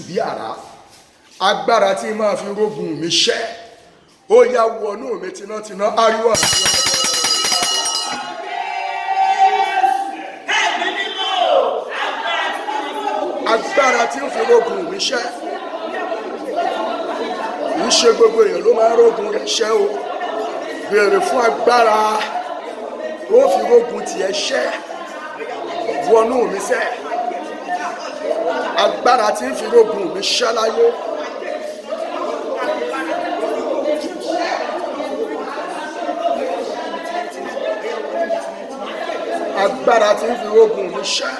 bí àrá agbára tí máa fi rógun mi ṣẹ́ ó yá wọnú mi tinátiná ariwo àdúrà. Agbára tí ó fi rógun mi ṣẹ́ kì í ṣe gbogbo èèyàn ló máa rógun rẹ̀ ṣẹ́ o. Béèrè fún agbára ó fi rógun tiẹ̀ ṣẹ́ wọnú mi sẹ́. Agbára tí ń fi rógun mi ṣẹ́ láyé. Agbára tí ń fi rógun mi ṣẹ́.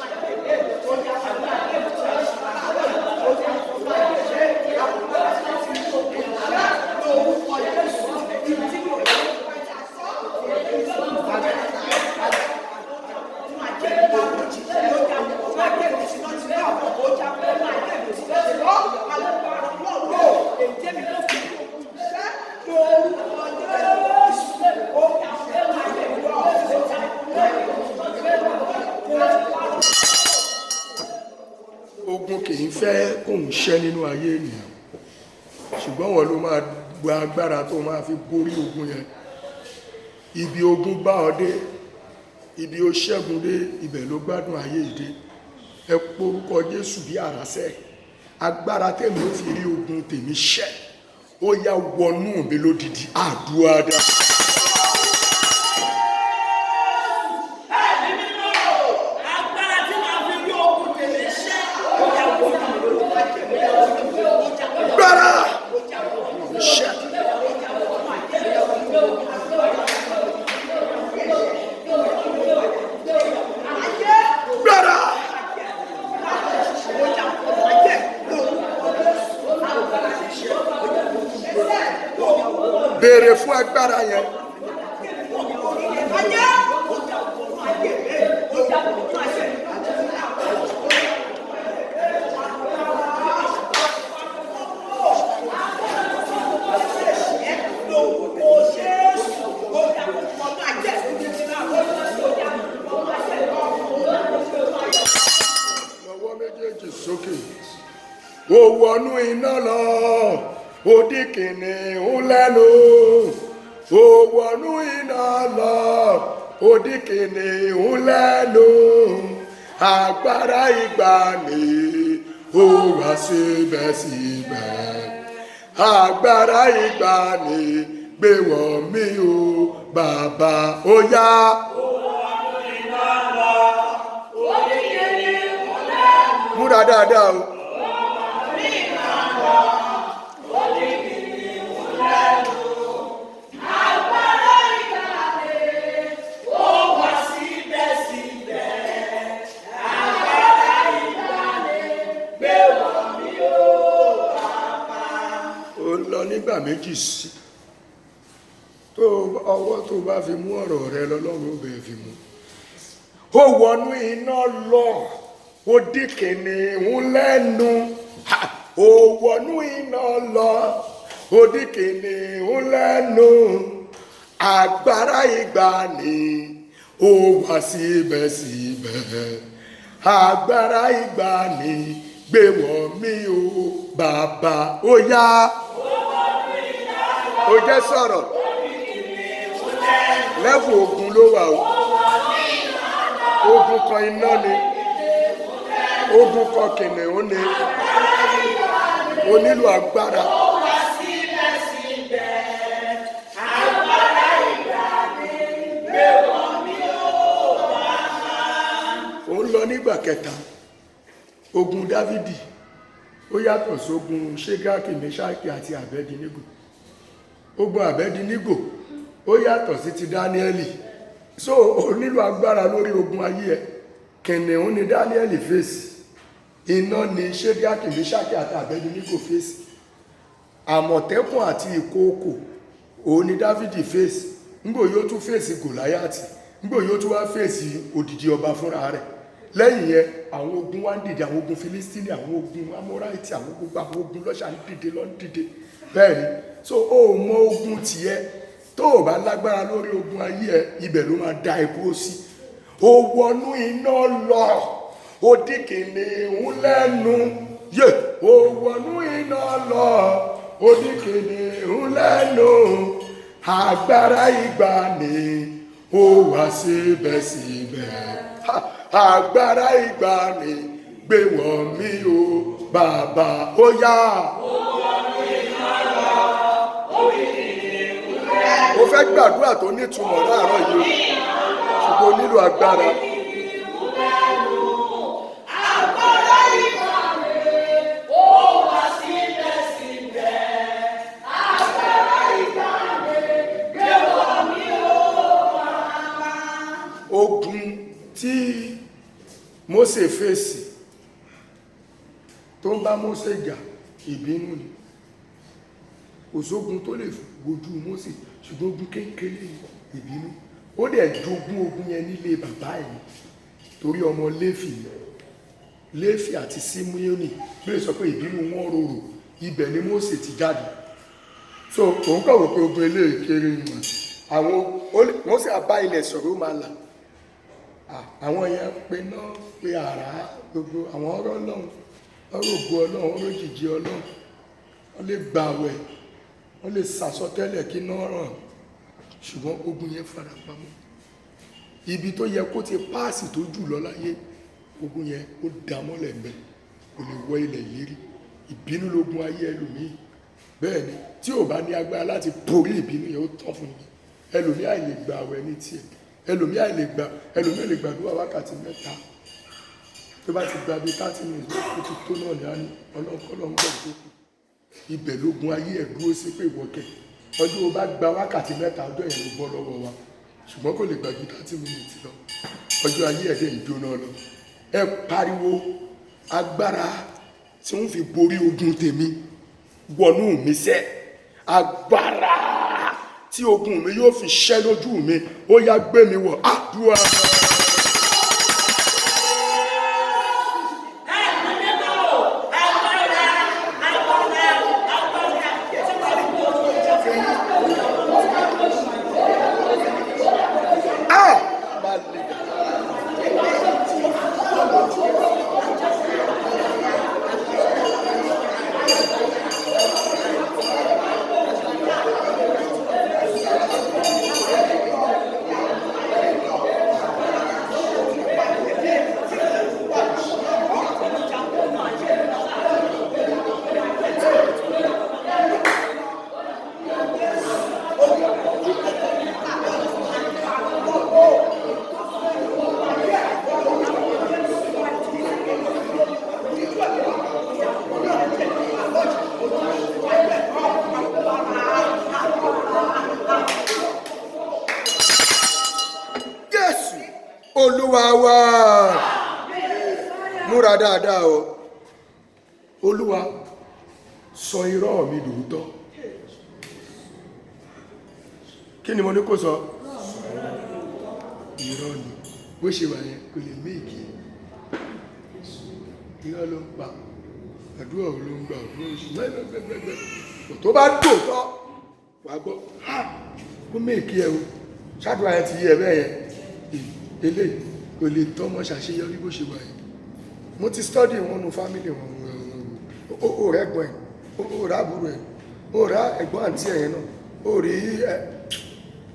Ogun kì í fẹ́ kóun ṣẹ́ nínú ayé ènìyàn, ṣùgbọ́n wọn ló máa gba agbára tó máa fi borí ogun yẹn. Ibi ogun bá ọ dé, ibi ó ṣẹ́gun dé, ibẹ̀ ló gbádùn ayé ìdè. Ẹ porúkọ Jésù bí àràsẹ́. Agbára tèmi ó fi rí ogun tèmi ṣẹ́ ó yá wọnú mi lódìdí àdúrà dá. Béèrè fún agbára yẹn. Lọ́wọ́ méjèèjì sókè. Ó wọnú iná lọ. Ó di kìnìún lẹ́nu, ó wọnú iná lọ, ó di kìnìún lẹ́nu, agbára ìgbàanì ó wá síbẹ̀síbẹ̀, agbára ìgbàanì gbé wọ̀ mí o bàbá ó yá. Ó wọnú iná lọ, ó di kìnìún lẹ́nu. Múra dáadáa o. Nígbà méjì sí tó ọwọ́ tó bá fi mú ọ̀rọ̀ rẹ lọ́lọ́run ó bẹ̀ẹ́ fi mú. Ó wọnú iná lọ, ó di kìnìún lẹ́nu. Ó wọnú iná lọ, ó di kìnìún lẹ́nu, agbára ìgbàanì ó wá síbẹ̀síbẹ̀, agbára ìgbàanì gbé wọ̀ mí o bàbá ó yá. Ó jẹ́ sọ̀rọ̀ lẹ́fù ogun ló wà o. Ogun kan iná ni, ogun kan kìnìún ni, ó nílò agbára. Ó ń lọ nígbà kẹta. Ogun Dávidi ó yàtọ̀ sógun Ṣédrákì, Méṣákì àti Àbẹ́dínígò. Ogun Àbẹ́dínígò ó yàtọ̀ sí ti Dáníẹ́lì. So ó nílò agbára lórí ogun ayé ẹ. Kìnìún ni Dáníẹ́lì fèsì, iná ni Ṣédrákì, Méṣákì àti Àbẹ́dínígò fèsì, àmọ̀tẹ́kùn àti ìkookò òun ni Dávidi fèsì. Ńgbò yóò tún fèsì Gòláyátì, ńgbò yóò tún wá fèsì òdìdí ọba fúnra rẹ̀. Lẹ́yìn yẹn àwọn ogun wá ń dìde, àwọn ogun Filistini, àwọn ogun Amóráìtì, àwọn ogun lọ́ṣà ń dìde lọ́ ń dìde bẹ́ẹ̀ ni. So ó mọ ogun tiẹ̀, tó o bá lágbára lórí ogun ayé ẹ, ibẹ̀ ló máa dá ẹ kúrò sí. Ó wọnú iná lọ, ó di kìnìún lẹ́nu. ó wọnú iná lọ oníkìnnìún lẹ́nu agbára ìgbàanì ó wá síbẹ̀síbẹ̀ agbára ìgbàanì gbé wọ̀ mí o bàbá ó yá. Mo fẹ́ gbàdúrà tó nítumọ̀ láàárọ̀ yìí ṣùgbọ́n ó nílò agbára. Ogun tí Mósè fèsì tó ń bá Mósè jà ìbínú ni, kò sógun tó lè wojú Mósè ṣùgbọ́n ogun kékeré ìbínú. Ó dẹ̀ jogún ogun yẹn nílé bàbá ẹ̀ torí ọmọ Léfì àti Símíónì bẹ́ẹ̀ sọ pé ìbínú wọn rorò, ibẹ̀ ni Mósè ti jáde. So òun kọ̀wé pé ogun eléyìí kéré ìmọ̀ àwọn Mósè àbá ilẹ̀ sọ̀rọ̀ ó máa là. Àwọn yẹn pe náà pé àrá gbogbo àwọn ọ̀rọ̀ Ọlọ́run, ọ̀rọ̀ ògo Ọlọ́run, ọ̀rọ̀ òjìji Ọlọ́run, wọ́n lè gbààwẹ̀, wọ́n lè sàsọtẹ́lẹ̀ kí náà ràn, ṣùgbọ́n ogun yẹn fara pamọ́. Ibi tó yẹ kó ti páàsì tó jù lọ láyé, ogun yẹn ó dá mọ́lẹ̀ mbẹ́, kò lè wọ ilẹ̀ ìlérí. Ìbínú lógun ayé ẹlòmíì. Bẹ́ẹ̀ ni tí ò bá ní agbára láti borí ìbínú yẹn ó tán fún yín. Ẹlòmíì àìlè gbààwẹ̀ ní tiẹ̀, ẹlòmíì lè gbàdúrà wákàtí 3 tó bá ti gba bí 30 minutes ó ti tó náà ní àní ọlọ́nkọ́lọ́ ń gbọ́ tó kù. Ibẹ̀ lógun ayé ẹ̀ dúró sí pé ìwọ́kẹ̀ ọjọ́ ó bá gba wákàtí 3 ọjọ́ yẹn ló bọ́ lọ́wọ́ wa, ṣùgbọ́n kò lè gbàgbé 30 minutes lọ, ọjọ́ ayé ẹ̀dẹ̀ ìjóná lọ. Ẹ pariwo agbára tí wọ́n fi borí ogun tèmi wọnú mi sẹ́, agbára tí ogun mi yóò fi ṣẹ́ lójú mi ó yá gbé mi wọ̀ àdúrà. Olúwa wa, múra dáadáa o. Olúwa sọ irọ́ mi dòótọ́. Kí ni mo ní kó sọ? Irọ́ ni bó ṣe wà yẹn kò lè méèkì. Irọ́ ló ń pa, àdúrà ló ń gbà, àdúrà oṣù gbẹ́gbẹ́gbẹ́gbẹ́. Tó bá dòótọ́ wà gbọ́ kó méèkì ẹ o. Ṣáàdùn àyẹ̀ ti yí ẹ bẹ́ẹ̀ yẹn. Ilé kò lè tọ́mọ ṣàṣeyọrí bó ṣe wà yìí. Mo ti study wọn nu family wọn, ó rẹ̀ ẹ̀gbọ́n ẹ̀, ó rà àbúrò ẹ̀, ó rà ẹ̀gbọ́n àǹtí ẹ̀yẹn náà, ó rí ẹ̀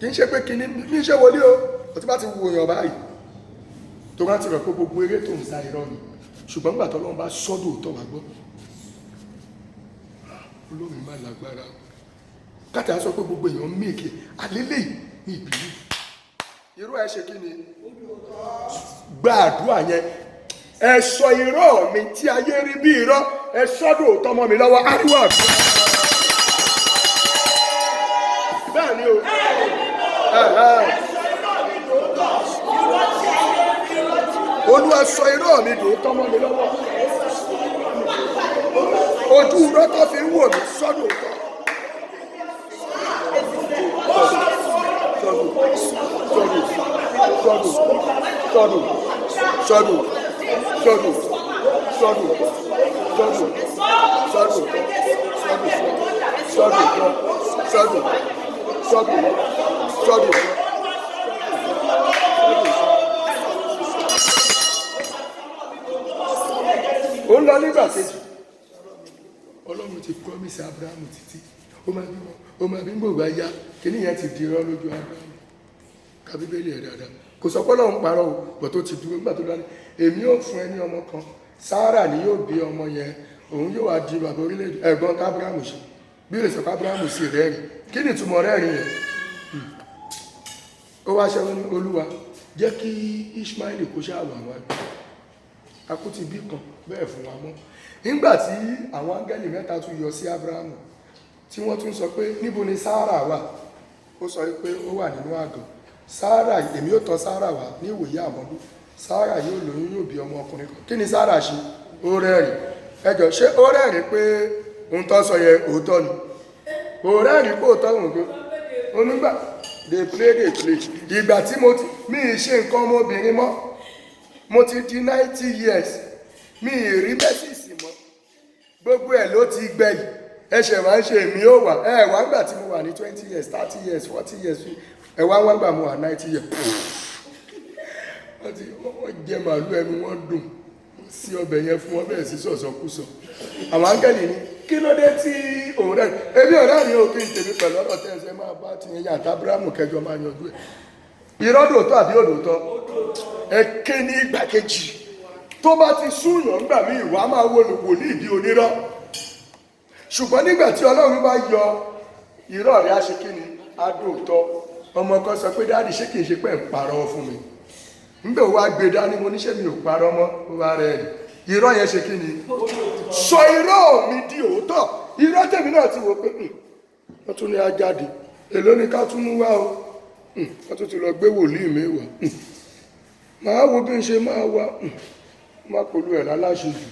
kì í ṣe pé kí ní ṣe wọlé o, ó ti bá ti wo èèyàn báyìí tó bá ti rẹ̀ pé gbogbo eré tó ń sa irọ́ ni, ṣùgbọ́n gbà tọ́lọ́run bá sọ́dọ̀ òótọ́ wà gbọ́. Olómi má lágbára káàtà sọ pé gbogbo èèyàn méèkì àlélẹ́ ní ìbílú. Irú ẹ ṣe kí ni? Gba àdúrà yẹn. Ẹ sọ irọ́ mi tí ayé rí bí irọ́, ẹ sọ́dọ̀ òótọ́ mọ́ mi lọ́wọ́. Ariwo àdúrà. Bẹ́ẹ̀ ni o. Olúwa sọ irọ́ mi dòótọ́ mọ́ mi lọ́wọ́. Ojú irọ́ tó fi ń wò mí sọ́dọ̀ òótọ́. Ó ń lọ nígbà kejì, Ọlọ́run ti promise Abraham títí ó máa bí gbogbo ayá kí níyẹn ti di irọ́ lójú Abraham. Ka Bíbélì ẹ̀ dáadáa. Kò sọ pé Ọlọ́run parọ́ o, bọ̀ tó ti dúró nígbà tó dání. Èmi yóò fún ẹ ní ọmọ kan, Sárà ni yóò bí ọmọ yẹn, òun yóò wá di bàbá orílẹ̀-èdè. Ẹ̀gbọ́n kábíráàmù ṣe bí lè sọ kábíráàmù sí rẹ́rìn. Kí ni ìtumọ̀ rẹ́rìn yẹn? Ó wá ṣe ní Olúwa jẹ́ kí Ishmael kó ṣáà wà wá gbé. Akúti bí kan bẹ́ẹ̀ fún wa mọ́. Nígbà tí àwọn áńgẹ́lì mẹ́ta tún yọ sí Abrahamu tí wọ́n tún sọ pé níbo ni Sárà wà, ó sọ pé ó wà nínú àgàn. Sárà, èmi yóò tọ̀ Sárà wá ní ìwòye àmọ́dún. Sárà yóò lóyún yóò bí ọmọ ọkùnrin kan. Kí ni Sárà ṣe? Ó rẹ́rìn. Ẹ jọ̀ọ́ ṣé ó rẹ́rìn pé ohun tó sọ yẹn òótọ́ ni? Ó rẹ́rìn pé òótọ́ òun pé onígbà they play. Ìgbà tí mi ì ṣe nǹkan ọmọbìnrin mọ́, mo ti di 90 years, mi ì rí mẹ́sìsì mọ́, gbogbo ẹ̀ ló ti gbẹ̀yìn, ẹ̀ṣẹ̀ máa ń ṣe èmi ó wà wá gbà tí mo wà ní 20 years 30 years 40 years wá gbà mo wà 90 years. Wọ́n jẹ màálù ẹnu wọn dùn sí ọbẹ̀ yẹn fún wọn bẹ́ẹ̀ sí sọ̀sọ̀kúsọ. Àwọn áńgẹ́lì ní kí ló dé tí òun rẹ̀ ebi ọ̀rẹ́ rí òkè ìtẹ̀mí pẹ̀lú ọ̀rọ̀ tẹ́ẹ̀sẹ̀ máa bá ti yẹn yàtá Ábúráhámù kẹjọ máa yanjú ẹ̀. Irọ́ dòótọ́ àbí òdòótọ́? Èké ní ìgbà kejì tó bá ti súnyàn ńgbà mí ìwà máa wo wòlíì bí onírọ́. Ṣùgbọ́n nígbà tí Ọlọ́run bá yọ irọ́ rẹ̀ á ṣe kí ni? Á dòótọ́. Ọmọ kan sọ pé dáàdì ṣé kìí ṣe pé ń parọ́ fún mi. Nígbà wo wá gbé dání mo níṣẹ́ mi ò parọ́ mọ́ ó wá rẹ̀ rí. Irọ́ yẹn ṣe kí ni? Sọ irọ́ mi di òótọ́. Irọ́ tèmi náà ti wò pé wọ́n tún ní á jáde. Èló ni ká tún mú wá o. Wọ́n tún ti lọ gbé wòlíì mi wá. Màá wo bí n ṣe máa wá. Má polú ẹ̀ láláṣejù.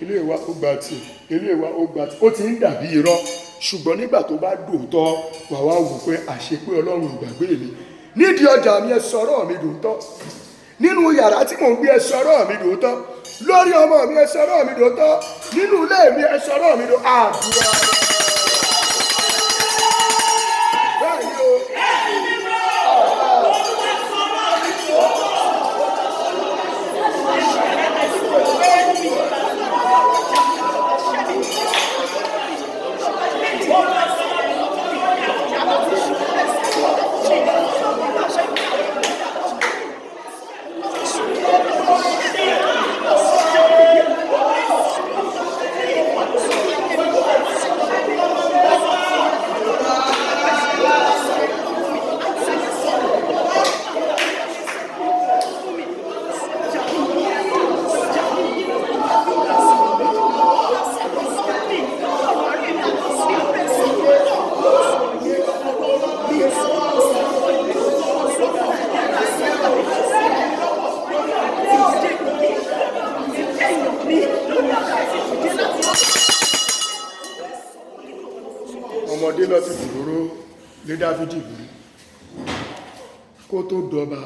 Ilé ìwà ó gba tí. Ilé ìwà ó gba tí. Ó ti ń dàbí irọ́. Ṣùgbọ́n nígbà tó bá dòótọ́ wà wá wò pé àṣepé Ọlọ́run ìgbàgbé mi. Nídìí ọjà mi ẹ sọ̀rọ̀ mi dòótọ́. Nínú yàrá tí mò ń gbé ẹ sọ̀rọ̀ mi dòótọ́. Lórí ọmọ mi ẹ sọ̀rọ̀ mi dòótọ́. Nínú ilé mi ẹ sọ̀rọ̀ mi dòótọ́. Àdúrà. Báyìí o. Ọmọdé lọ ti dòróró lé Dáfídì lórí kó tó dọba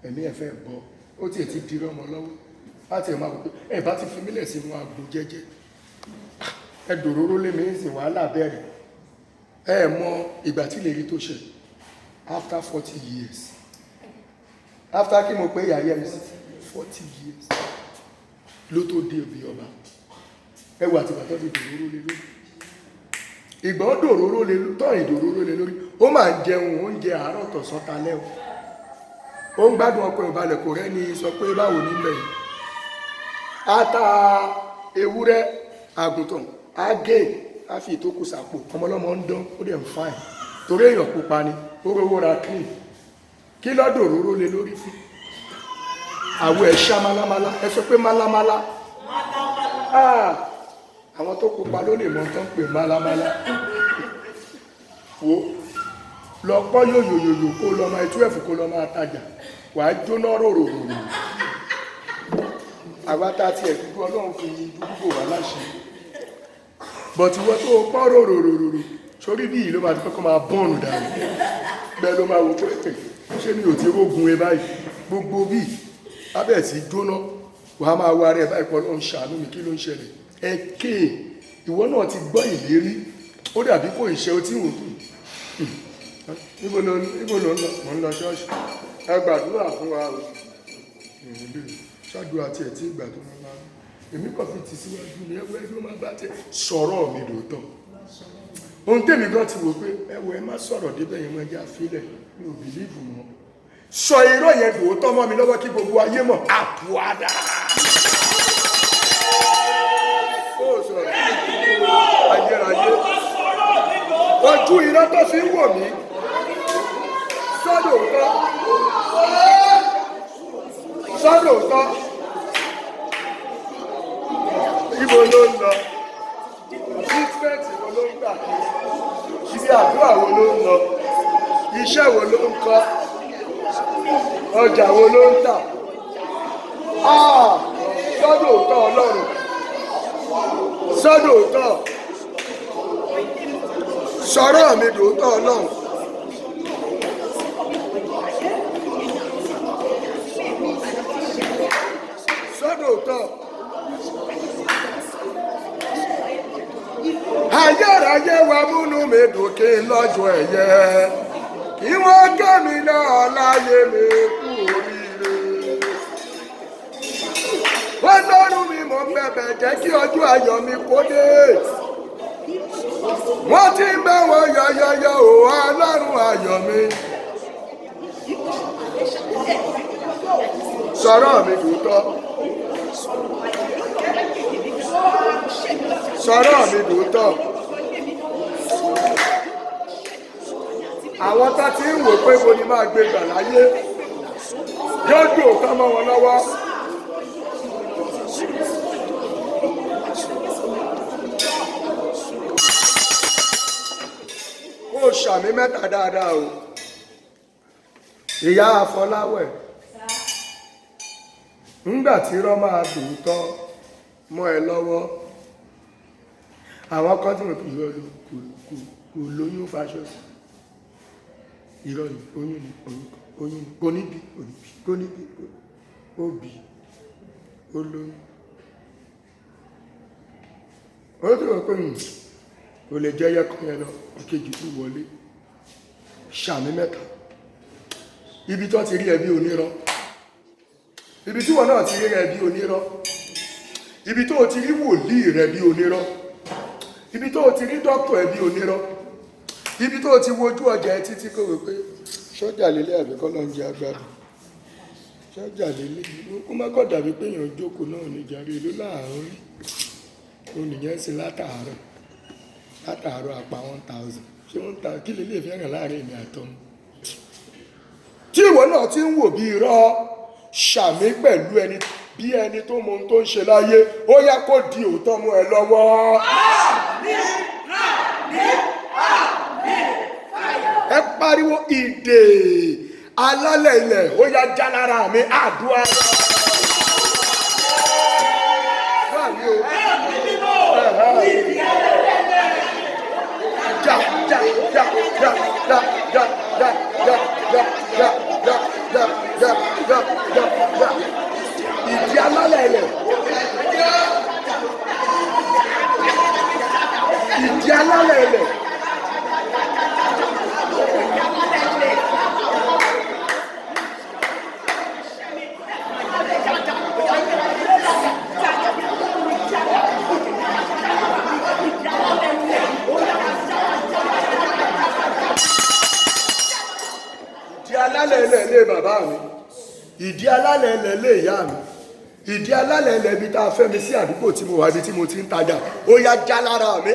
ẹ̀mí ẹ̀fẹ́ bọ́ ó ti ti di ọmọ lọ́wọ́ láti ẹ̀mọ́ àpapọ̀ ẹ̀ bá ti fi mílẹ̀ sínú àgbò jẹ́jẹ́ ẹ dòróró lé mi ń sìn wàhálà bẹ̀rẹ̀ ẹ mọ ìgbà tí lè rí tó ṣe after 40 years after kí mo pé yàyẹ mi 40 years ló tó dé òbí ọba ẹwà àti bàtọ́ ti dòróró lé lórí ìgbọ́n dòróró lé tọ́ ìdòróró lé lórí ó máa ń jẹun oúnjẹ àárọ̀ tọ̀sán talẹ́ ó ń gbádùn ọkọ̀ ìbalẹ̀ kò rẹ́ni sọ pé báwo nílẹ̀ yìí ata ewúrẹ́ àgùntàn agé á fi ìtókù sàpò ọmọlọ́mọ ń dán ó dẹ̀ ń fáìn torí èèyàn pupa ni ó rówó ra cream kí lọ́dọ̀ òróró lé lórí fún àwọ̀ ẹ̀ṣá málámálá ẹ sọ pé málámálá àwọn tó pupa ló lè mọ tán pè málámálá wo lọ pọ́ yòyòyòyò kó lọ máa 12 kó lọ máa tajà wà á jóná roròrò àwátá tí ẹ̀ dúdú ọlọ́run fi dúdú wà láṣẹ bọ̀tí wọ́n tó pọ́ roròrò sórí bí ìlú máa ti kọ́kọ́ máa bọ́ọ̀nù dànù bẹ́ẹ̀ ló máa wò pé ṣé mi ò ti rógun ẹ báyìí gbogbo bí abẹ́ sí jóná wà á máa wá rẹ̀ báyìí pọ̀ lọ́n ṣàánú mi kí ló ń ṣẹlẹ̀ ẹ̀kẹ́ ìwọ náà ti gbọ́ ìlérí ó dàbí kò ìṣẹ́ ó tí wò kù níbo ló ń lọ mọ̀ ń lọ ṣọ́ọ̀ṣì ẹ gbàdúrà fún wa o ṣáàdúrà tí ẹ̀ tí ìgbà tó máa èmi kàn fi tì síwájú ní ẹwọ ẹgbẹ́ máa bá tẹ sọ̀rọ̀ mi lóòótọ́. Ohun tèmi gan ti wò pé ẹwọ ẹ má sọ̀rọ̀ débẹ̀ yẹn máa já fílẹ̀ mi ò bìlíìfù mọ́. Sọ irọ́ yẹn lóòótọ́ mọ́ mi lọ́wọ́ kí gbogbo ayé mọ̀ àpòádá. Ó sọ̀rọ̀ ayérayé. Ojú irọ́ tó fi ń wò mí sọ́dọ̀ òótọ́. Sọ́dọ̀ òótọ́. Ibo ló ń lọ? Treatment wo ló ń gbà? Ibi àdúrà wo ló ń lọ? Iṣẹ́ wo ló ń kọ́? Ọjà wo ló ń tà? Sọ́dọ̀ òótọ́ Ọlọ́run. Sọ́dọ̀ òótọ́. Sọ̀rọ̀ mi dòótọ́ Ọlọ́run. Sọ́dọ̀ òótọ́. Ayérayé wa múnú mi dùn kí n lọ́jọ́ ẹ̀yẹ. Kí wọ́n kẹ́ mi náà láyé mi kú oríire. Ọlọ́run mi mo bẹ̀bẹ̀ jẹ́ kí ọjọ́ ayọ̀ mi kó dé. Wọ́n ti ń bẹ̀ wọ́n yọ̀yọ̀yọ̀ o Ọlọ́run ayọ̀ mi. Sọ̀rọ̀ mi dòótọ́. Sọ̀rọ̀ mi dòótọ́. Àwọn tá ti ń wò pé mo ní máa gbé gbà láyé yóò dòótọ́ mọ́ wọn lọ́wọ́. Ó ṣàmì mẹ́ta dáadáa o. Ìyá Afọláwẹ̀ ńgbà tí irọ́ máa dòótọ́ mọ́ ẹ lọ́wọ́. Àwọn kan tí mo kì í lọ́ọ́ kò lóyún fáṣọ́sì. Irọ́ ni oyún ni oyún ni kò níbi òbí olóyún. Ó tí wọ́n pè kò lè jẹ́ yẹ́kọ́ yẹn lọ ìkejì tó wọlé. Ṣàmì mẹ́ta. Ibi tó ti rí ẹbí onírọ́. Ibi tí wọ́n náà ti rí ẹbí onírọ́. Ibi tó ti rí wòlíì rẹ̀ bí onírọ́. Ibi tó ti rí dọ́kítọ̀ ẹbí onírọ́. Ibi tó ti wojú ọjà ẹ títí kò wò pé sọ́jà lélẹ̀ àbí kọ́ ló ń jẹ agbádùn. Sọ́jà lélẹ̀ ó má kọ́ dàbí pé èèyàn jókòó náà ní jàre ló láàárín. Olùyẹn sí látàárọ̀ àpá 1000. Ṣé wọ́n ta kí lè fẹ́ràn láàrin èmi àtọ́mú? Tí ìwọ náà ti ń wò bí irọ́ ṣàmì pẹ̀lú ẹni tó mọ ohun tó ń ṣe láyé ó yá kó di òótọ́ mú ẹ lọ́wọ́. Ẹ pariwo ìdè alálẹ̀ ilẹ̀ ó yá já lára mi àdúrà. Báyìí o. Ja. Ìdí alálẹ̀ ilẹ̀. Ìdí alálẹ̀ ilẹ̀. Alálẹ̀ ilẹ̀ ilé bàbá mi, ìdí alálẹ̀ ilẹ̀ ilé ìyá mi, ìdí alálẹ̀ ilẹ̀ ibi tá a fẹ́ mi sí àdúgbò tí mo wà ibi tí mo ti ń tajà ó yá já lára mi.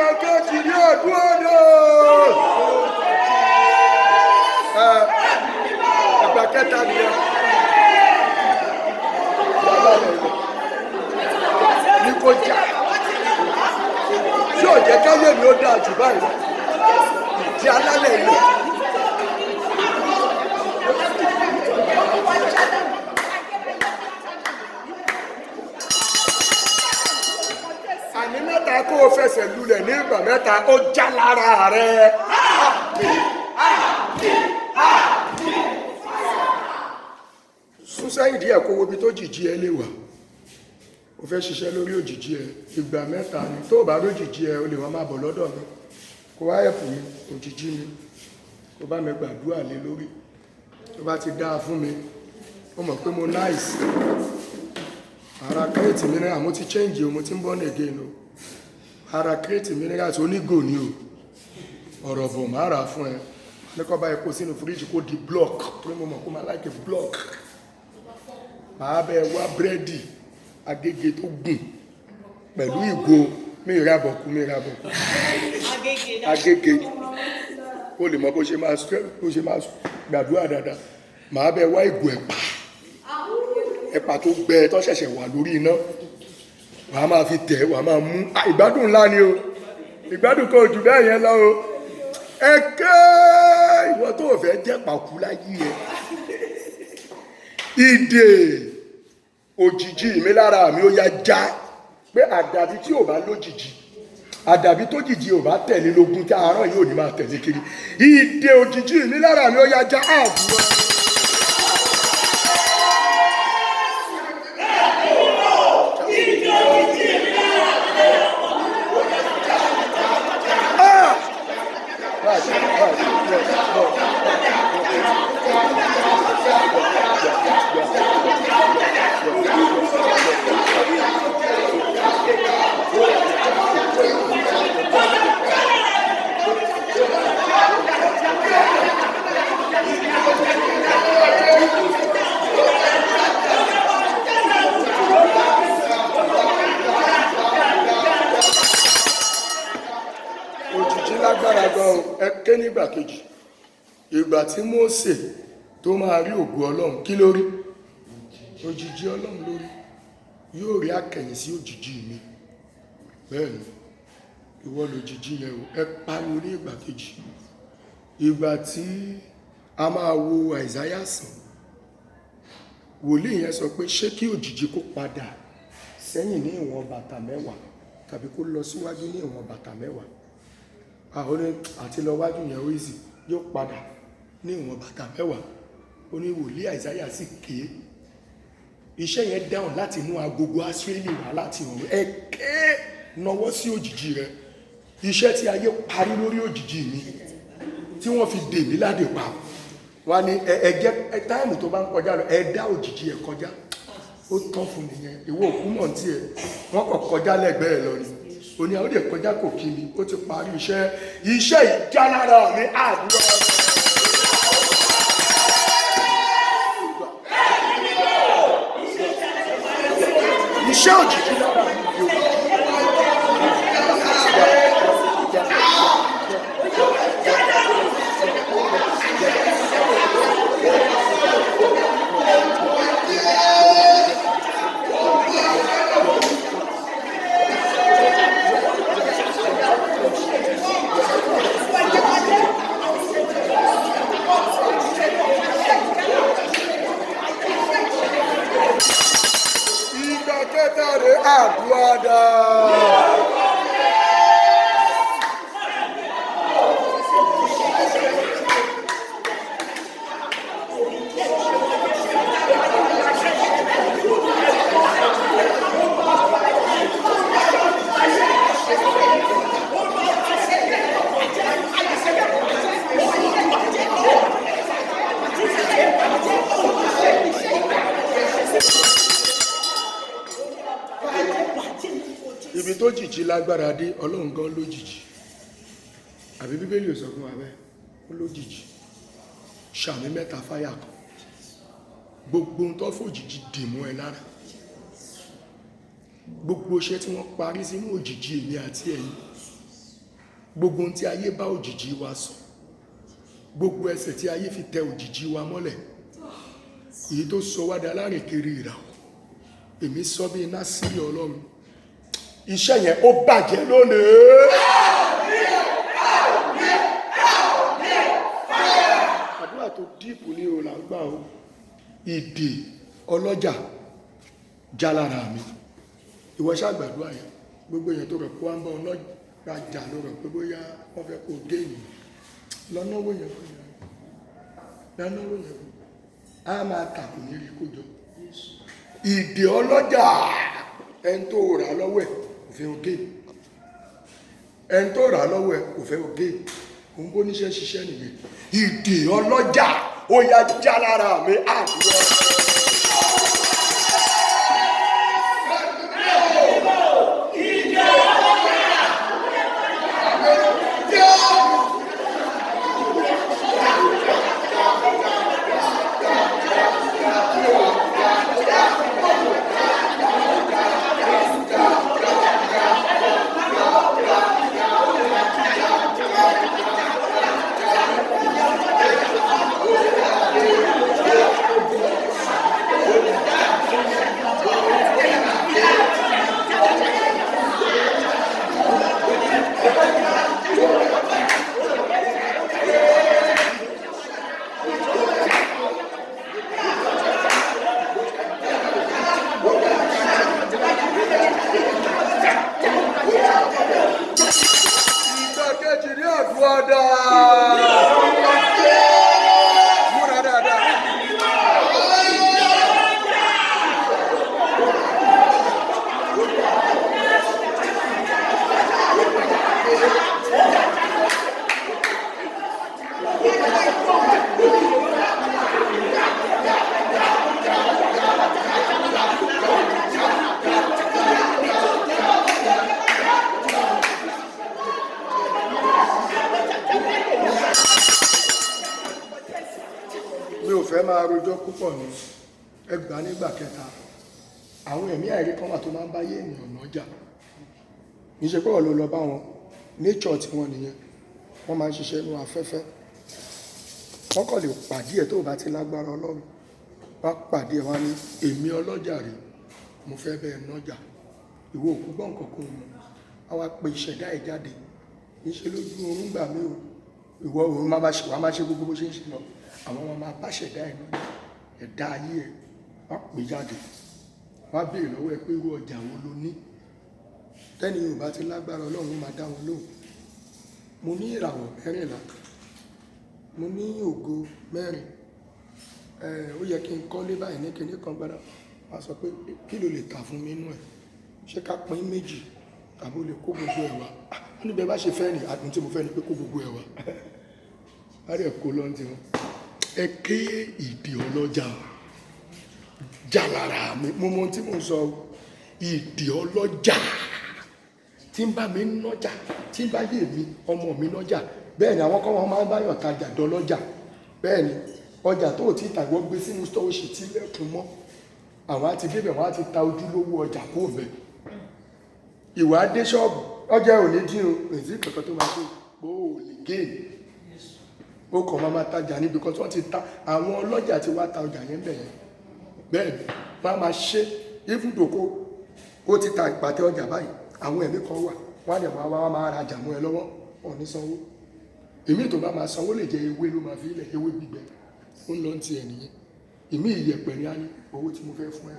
ìgbà kejì ní ọdún ọdọ. Ìgbà kẹta nìyẹn. Ní kò jà. Tí ò jẹ́ káyé mi ó dáa jù báyìí lọ. Ìdí alálẹ̀ ilẹ̀. Àní mẹ́ta kó o fẹsẹ̀ lulẹ̀ ní ìgbà mẹ́ta ó já lára rẹ̀. Sún sẹ́yìn díẹ̀ kó wo ibi tó jìjì ẹ lè wà. O fẹ́ ṣiṣẹ́ lórí òjìji ẹ ìgbà mẹ́ta ni tó bá lójìji ẹ o lè wọ́n máa bọ̀ lọ́dọ̀ mi kó wá ẹ̀pù mi òjìji mi kó bá mi gbàdúrà lé lórí tó bá ti dáa fún mi ó mọ̀ pé mo nice ara kírètì mineral mo ti change o mo ti ń born again o ara kírètì mineral tó onígò ni o ọ̀rọ̀ bò má rà fún ẹ ní kọ́ bá epo sínú fíríjì kó di block tó mo mọ̀ kó máa like block màá bẹ wá búrẹ́dì agége tó gùn pẹ̀lú ìgò mìíràbọ̀kú agége ó lè mọ bó ṣe máa gbàdúrà dáadáa màá bẹ wá ìgò ẹ̀pà tó gbẹ tó ṣẹ̀ṣẹ̀ wà lórí iná wà á máa fi tẹ̀ wà á máa mú ìgbádùn ńlá ni o ìgbádùn kan ò jù bẹ́ẹ̀ yẹn lọ o ẹ̀kẹ́ ìwọ tó fẹ́ jẹ́ pàkú láyé ẹ̀ ìdè òjìji mi lára mi ó yá já pé àdàbí tí ò bá lójìji àdàbí tó jìji ò bá tẹ̀lé lógún tí àárọ̀ yóò ní máa tẹ̀lé kiri ìdè òjìji mi lára mi ó yá já àbúrò. Lágbára gan ẹ ké nígbà kejì ìgbà tí Mósè tó máa rí ògo Ọlọ́run kí ló rí òjìji Ọlọ́run lórí yóò rí àkẹ̀yìn sí òjìji mi bẹ́ẹ̀ ni ìwọ lòjìji yẹn o ẹ pariwo ní ìgbà kejì ìgbà tí a máa wo Àìsáyà sàn wòlíì yẹn sọ pé ṣé kí òjìji kó padà sẹ́yìn ní ìwọ̀n bàtà 10 tàbí kó lọ síwájú ní ìwọ̀n bàtà 10 àwọn àti lọ wájú yẹn ó ìsì yóò padà ní ìwọ̀n bàtà 10 ó ní wòlíì Àìsáyà sì ké iṣẹ́ yẹn dáhùn láti inú agogo Áṣírílì wá láti ọ̀run ẹ̀kẹ́ nawọ́ sí òjìji rẹ iṣẹ́ tí ayé parí lórí òjìji mi tí wọ́n fi dè mí ládè pa wọ́n ní ẹ̀jẹ̀ táìmù tó bá ń kọjá lọ ẹ dá òjìji ẹ̀ kọjá ó tán fún mi yẹn ìwọ òkú mọ̀ tí ẹ̀ wọ́n kọ̀ kọjá lẹ́gbẹ̀ẹ́ lọ ni òní àwọn òde kọjá kò kí mi ó ti parí iṣẹ́ ìjálára ní àdúrà. Iṣẹ́ òjìji lára mi yóò. Aguada. Ibi tó jìjì lágbára dé Ọlọ́run gan lójijì àbí Bíbélì ò sọ fún wa bẹ́ẹ̀ ó lójijì ṣàmì 3 fáyà kan gbogbo ohun tó fòjìjì dè mọ́ ẹ lára gbogbo iṣẹ́ tí wọ́n parí sínú òjìjì èmi àti ẹ̀yin gbogbo ohun tí ayé bá òjìji wa sọ, gbogbo ẹsẹ̀ tí ayé fi tẹ òjìji wa mọ́lẹ̀, èyí tó sọ wá dá láàrin kiri ìràwọ̀, èmi sọ bí iná sí Ọlọ́run, iṣẹ́ yẹn ó bàjẹ́ lónìí. Àdúrà tó díìpù ní o là ń gbà o. Ìdè ọlọ́jà já lára mi. Ìwọ ṣàgbàdúrà yẹn, gbogbo èèyàn tó rẹ̀ kó wá ń bá ọlọ́jà ló rẹ̀ pé bóyá wọ́n fẹ́ kó gé ènìyàn lọ́nàwó yẹn fún yẹn, lọ́nàwó yẹn fún a máa tàkù ní rí kójọ. Ìdè ọlọ́jà, ẹni tó rà lọ́wọ́ ẹ̀ kò fẹ́ ogé, ẹni tó rà lọ́wọ́ ẹ̀ kò fẹ́ ogé, òun bó níṣẹ́ ṣiṣẹ́ nìyẹn. Ìdè ọlọ́jà ó yá já lára mi. Àdúrà. Máa rojọ́ púpọ̀ ní ẹgbàá nígbà kẹta. Àwọn ẹ̀mí àìrí kan wà tó máa ń báyé ènìyàn lọ́jà, ní ṣe pé wọ́n ló lọ bá wọn, nature tí wọ́n nìyẹn, wọ́n máa ń ṣiṣẹ́ inú afẹ́fẹ́. Wọ́n kàn lè pàdé ẹ̀ tó bá ti lágbára Ọlọ́run, wá pàdé ẹ̀ wá ní èmi ọlọ́jà rèé, mo fẹ́ bẹ́ẹ̀ nájà, ìwọ òkú gbọ́n kankan mọ́, a wá pe ìṣẹ̀dá ẹ̀ jáde, níṣẹ́ lójú oorun gbà mí o, ìwọ òun máa ṣe gbogbo bó ṣe ń ṣe lọ, àwọn ọmọ máa bá ṣẹ̀dá ẹ̀ náà, ẹ̀dá ayé ẹ̀ wá pè jáde, wá béèrè lọ́wọ́ ẹ pé irú ọjà wo lo ní. Tẹ́ni Yorùbá ti lágbára Ọlọ́run máa dá wọn lóhùn. Mo ní ìràwọ̀ 14, mo ní ògo 4, ó yẹ kí n kọ́lé báyìí ní kinní kan gbára. Wọ́n sọ pé kí ló lè tà fún mi inú ẹ̀, ṣé ká pín méjì tàbí ó lè kó gbogbo ẹ̀ wá. Níbẹ̀ bá ṣe fẹ́ ní àdùn tí mo fẹ́ ni pé kó gbogbo ẹ̀ wá. Á rẹ̀ kó lọ́n ti wọn. Ẹ ké ìdè ọlọ́jà já lára mi. Mo mọ ohun tí mo sọ, ìdè ọlọ́jà tí ń bá mi nájà, tí ń bá yé mi ọmọ mi nájà. Bẹ́ẹ̀ ni àwọn kan wọn máa ń báyọ̀ tajà dọ́lọ́jà. Bẹ́ẹ̀ ni ọjà tó ti tà wọ́n gbé sínú stọ́ọ̀ ṣì tí lẹ́kùn mọ́, àwọn á ti débẹ̀ wọ́n á ti ta ojúlówó ọjà kó bẹ̀. Ìwà dé ṣọ́ọ̀bù, ọjà ò ní dín o, èsì kankan tó máa ṣe bó o lè géènì. Ó kàn máa tajà níbi kan tí wọ́n ti ta, àwọn ọlọ́jà ti wá ta ọjà yẹn bẹ̀ yẹn. Bẹ́ẹ̀ ni wọ́n á máa ṣe ibùdókò, ó ti ta ìpàtẹ ọjà báyìí, àwọn ẹ̀mí kan wà, wọ́n á dẹ̀ máa rajà mọ́ ẹ lọ́wọ́, wọn ní sanwó. Èmi tó bá máa sanwó lè jẹ ewé ló máa fi ilẹ̀, ewé gbígbẹ, ó ń lọ ti ẹ̀ nìyẹn. Èmi ìyẹ̀pẹ̀ ni á ní owó tí mo fẹ́ fún ẹ,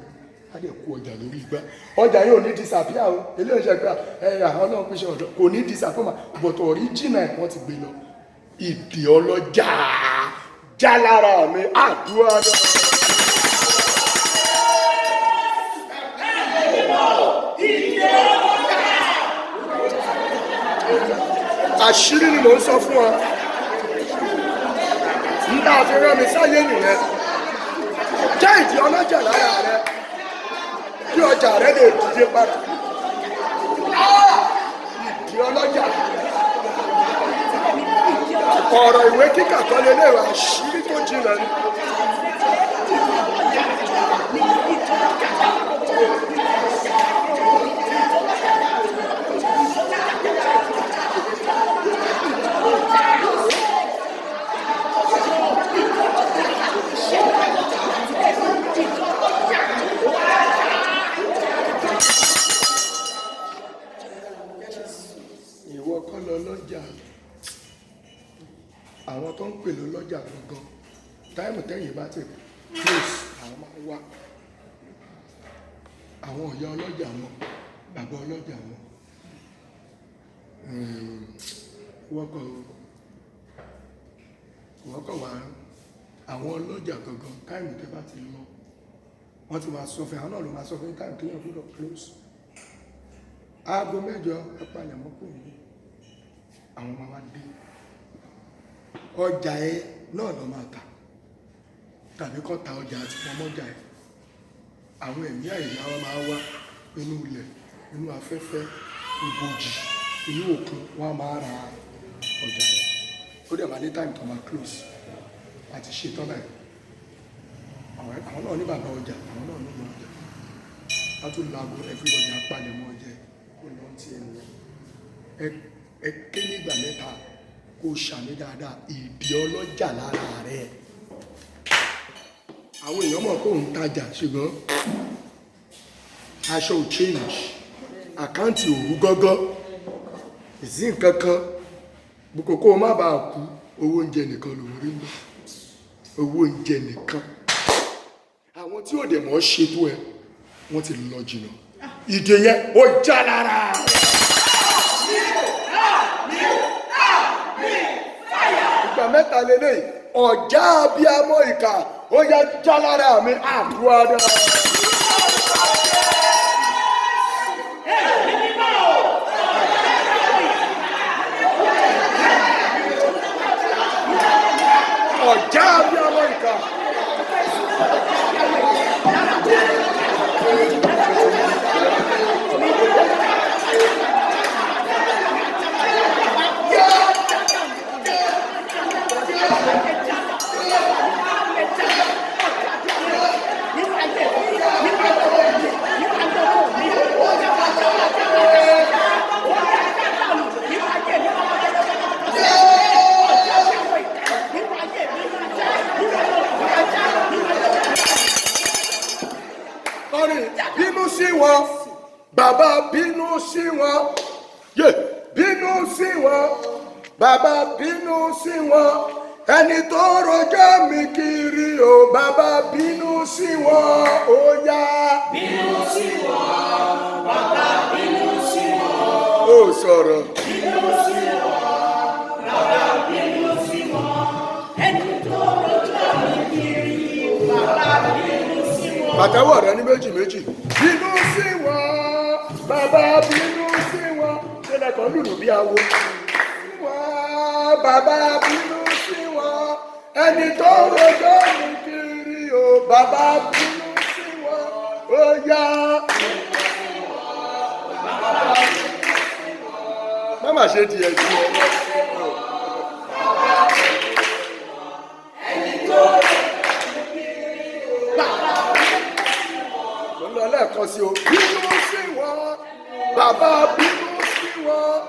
á dẹ̀ kó ọjà lórí igbá. Ọjà yóò ní disappear o, eléyìí ṣe pé àwọn náà pèsè ọ̀dọ̀ kò ní disappear, but original ẹ̀ wọ́n ti gbé lọ. Ìdè ọlọ́jà já lára mi. Àdúrà náà. Àṣírí ni mò ń sọ fún ọ. Nígbà fi rán mi sáyé nìyẹn. Jẹ́ ìdè ọlọ́jà lára rẹ, kí ọjà rẹ lè dìde padà. Ìdè ọlọ́jà. Ọ̀rọ̀ ìwé kíkà kan lè lè wà àṣírí tó jinlẹ̀ ni. ìwọ kọ́ lọ lọ́jà, àwọn tó ń pè lọ lọ́jà gangan táìmù tẹ́yìn bá ti close àwọn máa wá, àwọn ọ̀yá ọlọ́jà wọn, bàbá ọlọ́jà wọn, wọ́kọ̀ wá àwọn ọlọ́jà gangan táìmù tẹ́ bá ti lọ wọ́n ti máa sọ fún àwọn náà ló máa sọ fún táìmù tó yẹ gbọ́dọ̀ close. Aago 8 apalẹ̀mọ́ kò ní àwọn máa wá dé, ọjà ẹ náà lọ máa tà tàbí kọ́ ta ọjà àti ọmọjà ẹ. Àwọn ẹ̀mí àìyá wọn máa wá inú ilẹ̀, inú afẹ́fẹ́, ibojì, inú òkun, wọ́n máa ra ọjà rẹ̀. Ó dẹ̀ máa ní táìmù tó máa close àti ṣe tán báyìí. Àwọn náà ní bàbá ọjà, àwọn náà ní ìyá ọjà. Wọ́n tún lago everybody apalẹ̀mọ́ ọjà kó lọ tí ẹnu ẹ ké nígbà mẹ́ta kó ṣàmì dáadáa ìdí ọlọ́jà lára rẹ̀. Àwọn èèyàn mọ̀ kó ń tajà ṣùgbọ́n aṣọ ò change, àkáǹtì òru gọ́gọ́, ìsí nǹkan kan, kókó má bàa kú, owó oúnjẹ nìkan ló rí mọ́, owó oúnjẹ nìkan. Àwọn tí ò dẹ̀ mọ́ ṣètò ẹ wọ́n ti lọ jìnnà, ìdè yẹn ó já lára. Ìgbà mẹ́ta lélẹ́yìí, ọ̀já abiyamọ ìkà ó yá já lára mi àdúrà. Ọ̀já abiyamọ ìkà. Bínú sí wọn, bàbá bínú sí wọn, bínú sí wọn, bàbá bínú sí wọn, ẹni tó rojọ́ mi kiri o, bàbá bínú sí wọn, ó yá. Bínú sí wọn, bàbá bínú sí wọn, ó sọ̀rọ̀. Bínú sí wọn, bàbá bínú sí wọn, ẹni tó rojọ́ mi kiri o, bàbá bínú sí wọn. Pàtẹ́wọ̀ rẹ ní méjì méjì. Bínú sí wọn, bàbá bínú sí wọn, ṣé lẹ́kọ̀ọ́ lùlù bí awo. Wọ́n bàbá bínú sí wọn, ẹni tó rojọ́ mi kiri o, bàbá bínú sí wọn, ó yá. Má má ṣe tiẹ̀ sí ẹ lọ. Ẹni tó rojọ́ mi kiri o, bàbá lẹ́ẹ̀kan sí o. Bínú sí wọn, bàbá bínú sí wọn,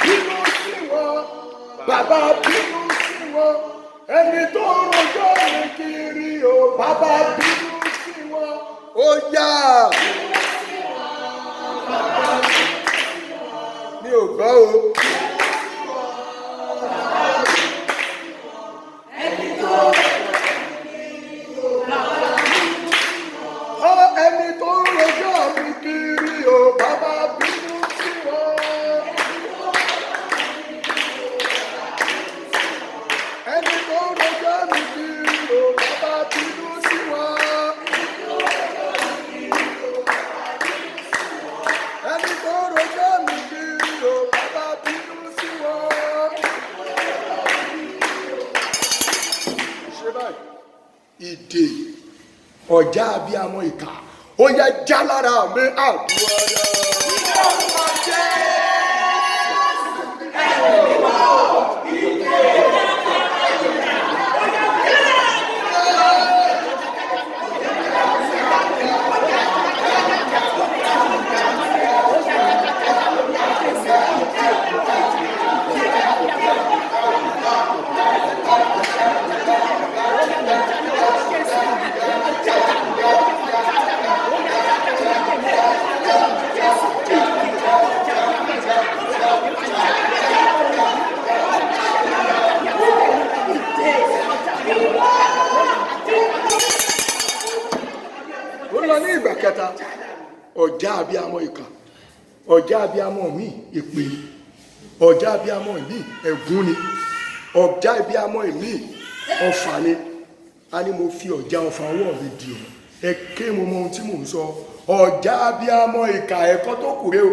bínú sí wọn, bàbá bínú sí wọn, ẹni tó rojọ́ mi kiri o, bàbá bínú sí wọn, ó yá. Mi ò gbọ́ o. Ẹni tó rojọ́ mi kiri o, bàbá bínú sí wọn. Ẹni tó rojọ́ mi kiri o, bàbá bínú sí wọn. Ẹni tó rojọ́ mi kiri o, bàbá bínú sí wọn. Ṣé báyìí? Ìdè ọ̀já abiyamọ ìkà ó yá já lára mi àdúrà rẹ. ọ̀já abiyamọ ìkà, ọ̀já abiyamọ mi èpè ni, ọ̀já abiyamọ mi ẹ̀gún ni, ọ̀já abiyamọ mi ọ̀fà ni. A ní mo fi ọ̀já ọ̀fà ọwọ́ mi dì ọ́, ẹ ké mo mọ ohun tí mò ń sọ. ọ̀já abiyamọ ìkà ẹ̀kọ́ tó kù rè o,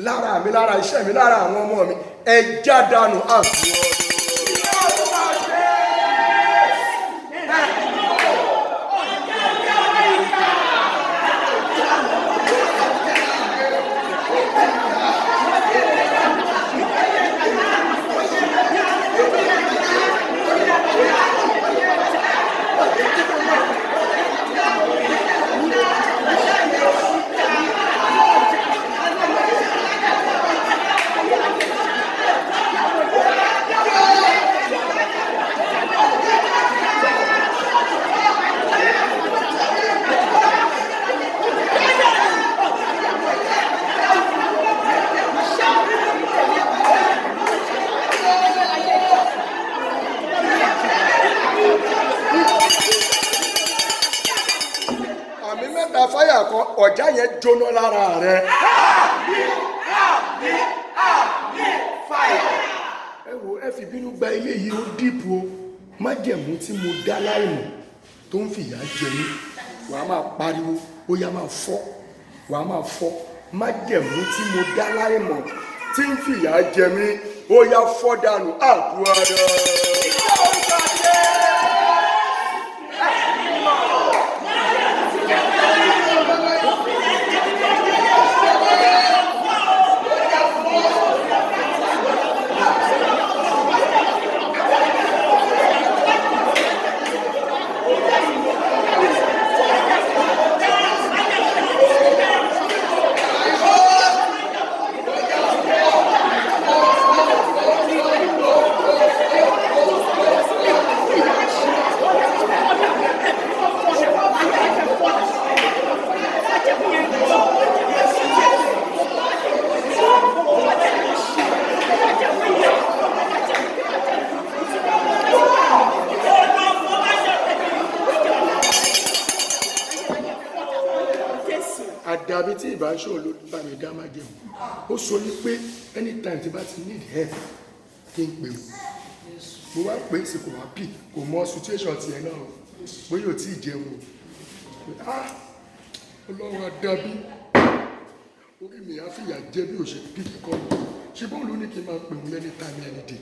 lára mi, lára iṣẹ́ mi, lára àwọn ọmọ mi, ẹ já dànù àbúrò ọdún. Fáyà kan ọ̀já yẹn jóná lára rẹ. Ẹ wo, ẹ fi bínú gba ilé yìí, ó dìbò o. Májẹ̀mú tí mo dá láìmọ̀ tó ń fìyà jẹ mí, wà á máa pariwo, ó yá máa fọ́, wà á máa fọ́. Májẹ̀mú tí mo dá láìmọ̀ tí ń fìyà jẹ mí, ó yá fọ́ dànù àdúrà rẹ. Àdàbí tí ìbáṣọ olóògbà mi dá má jẹun, ó sọ ní pé anytime tí bá ti need help kí n pè ó. Mo wá pè é sí kò wá pì, kò mọ situation tiẹ̀ náà o, bóyá ò tí ì jẹun o. Ọlọ́run Àdàbí, orí mi á fìyà jẹ bí ò ṣe pì kọ́ mi. Ṣé bóun ló ní kí n máa pè òun lẹ́ni time any day?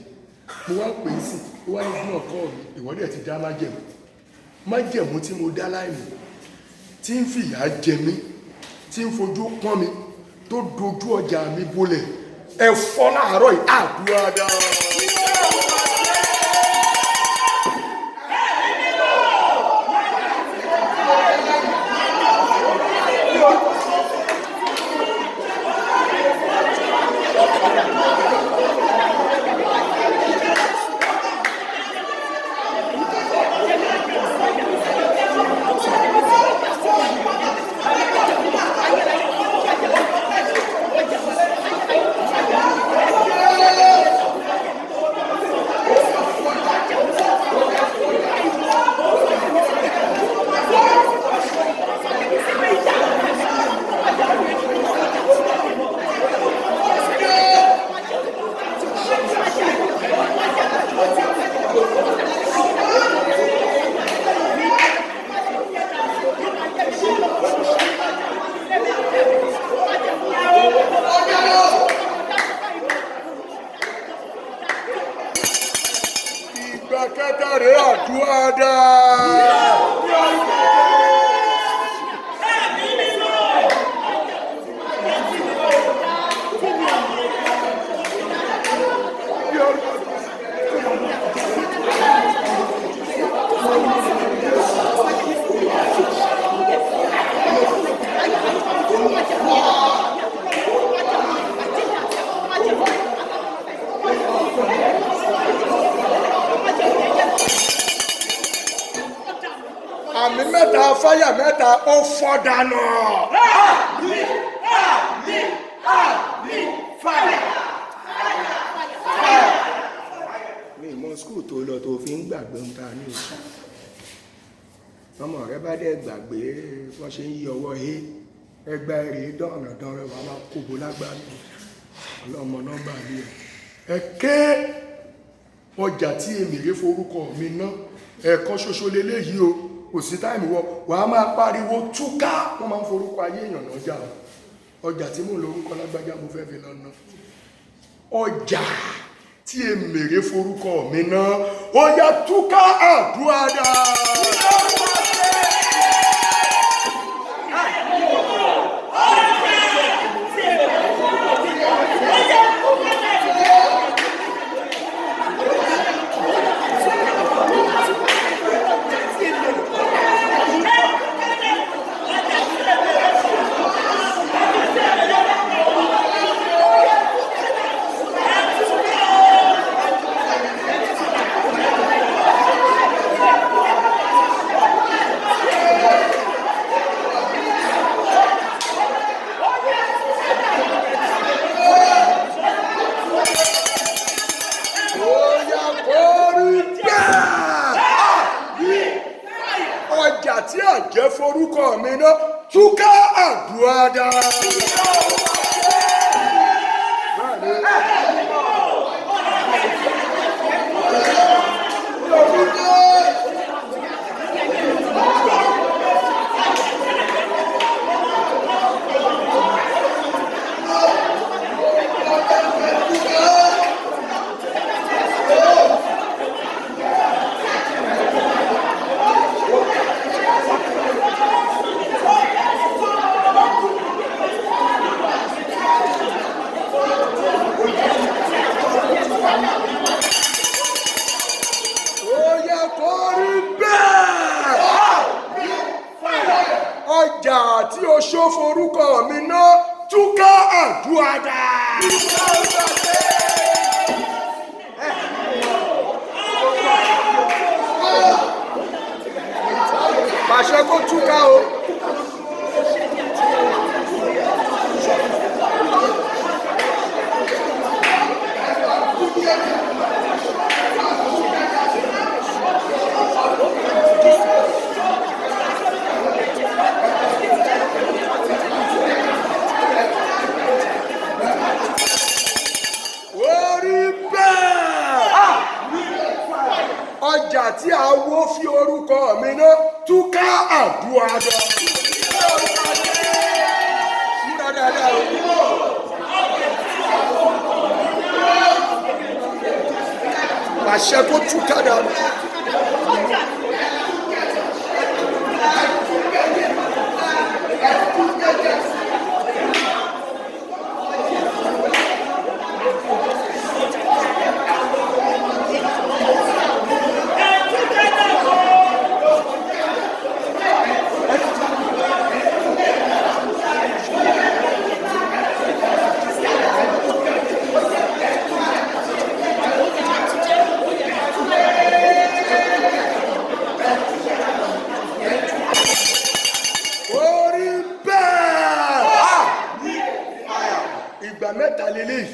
Mo wá pè é sí, ó wá ní bí ọkọ mi, ìwọ́dẹ̀ ti dá májẹ̀mú. Májẹ̀mú tí mo dá láìmọ̀ tí ń fìyà jẹ mí, tí ń fojú pọ́n mi, tó dojú ọjà mi bolẹ̀, ẹ fọ́ láàárọ̀ yìí àdúrà dáa. Àmì mẹ́ta fáyà mẹ́ta ó fọ́ dànù. Mi mọ skul tó lọ tó fi ń gbàgbé ń ta ní oṣù. Ọmọ rẹ bá dẹ̀ gbàgbé wọ́n ṣe ń yí ọwọ́ he ẹgbẹ́ èrè dọ̀rọ̀dọ̀ rẹ̀ wà máa kóbo lágbàáyé ọlọ́mọ nọ́mbà ní ẹ̀. ẹ̀kẹ́ ọjà tí èmèrè forúkọ mi ná ẹ̀kan ṣoṣo leléyìí o, kò sí táìmù wà á máa pariwo túká. wọ́n máa ń forúkọ ayé èèyàn lọ́jà ọjà tí mò ń lórúkọ lágbájá mo fẹ́ fi lọ́nà. ọjà tí èmèrè forúkọ mi ná ó yá túká àdúrà dáa. Tí àjẹ́ forúkọ mi ná túká àdúrà dáa. Ọjà tí o ṣó forúkọ mi ná túká àdúrà dáa. Pàṣẹ kó túká o. Ọjà tí a wó fi orúkọ mi ná túká àdúrà dáa. Múra dáadáa o. Pàṣẹ kó túká dáadáa. Mẹ́ta lélẹ̀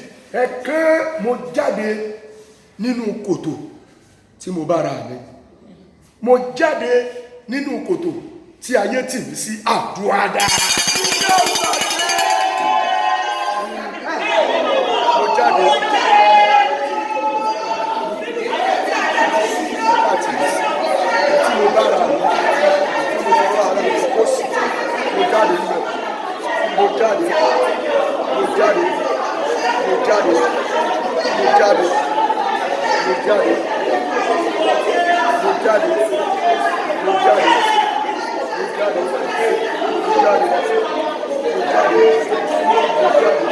ẹ̀kẹ́ mo jáde nínú kòtò tí mo bára mi, mo jáde nínú kòtò tí ayé tì mí sí àdúrà dáa. Mo jáde tí mo bára mi, tí mo fọwọ́ ara mi kó sí, mo jáde níbẹ̀, mo jáde. Mo jáde, mo jáde, mo jáde, mo jáde, mo jáde, mo jáde, mo jáde, mo jáde.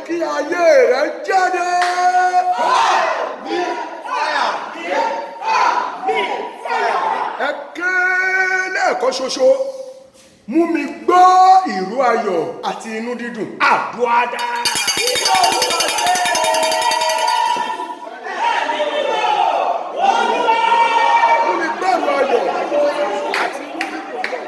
kí ayé rẹ jáde. Ẹ ké lẹ́ẹ̀kan ṣoṣo, mú mi gbọ́ ìró ayọ̀ àti inú dídùn. Àdúrà dá. Mú mi gbọ́ ìró ayọ̀ àti inú dídùn.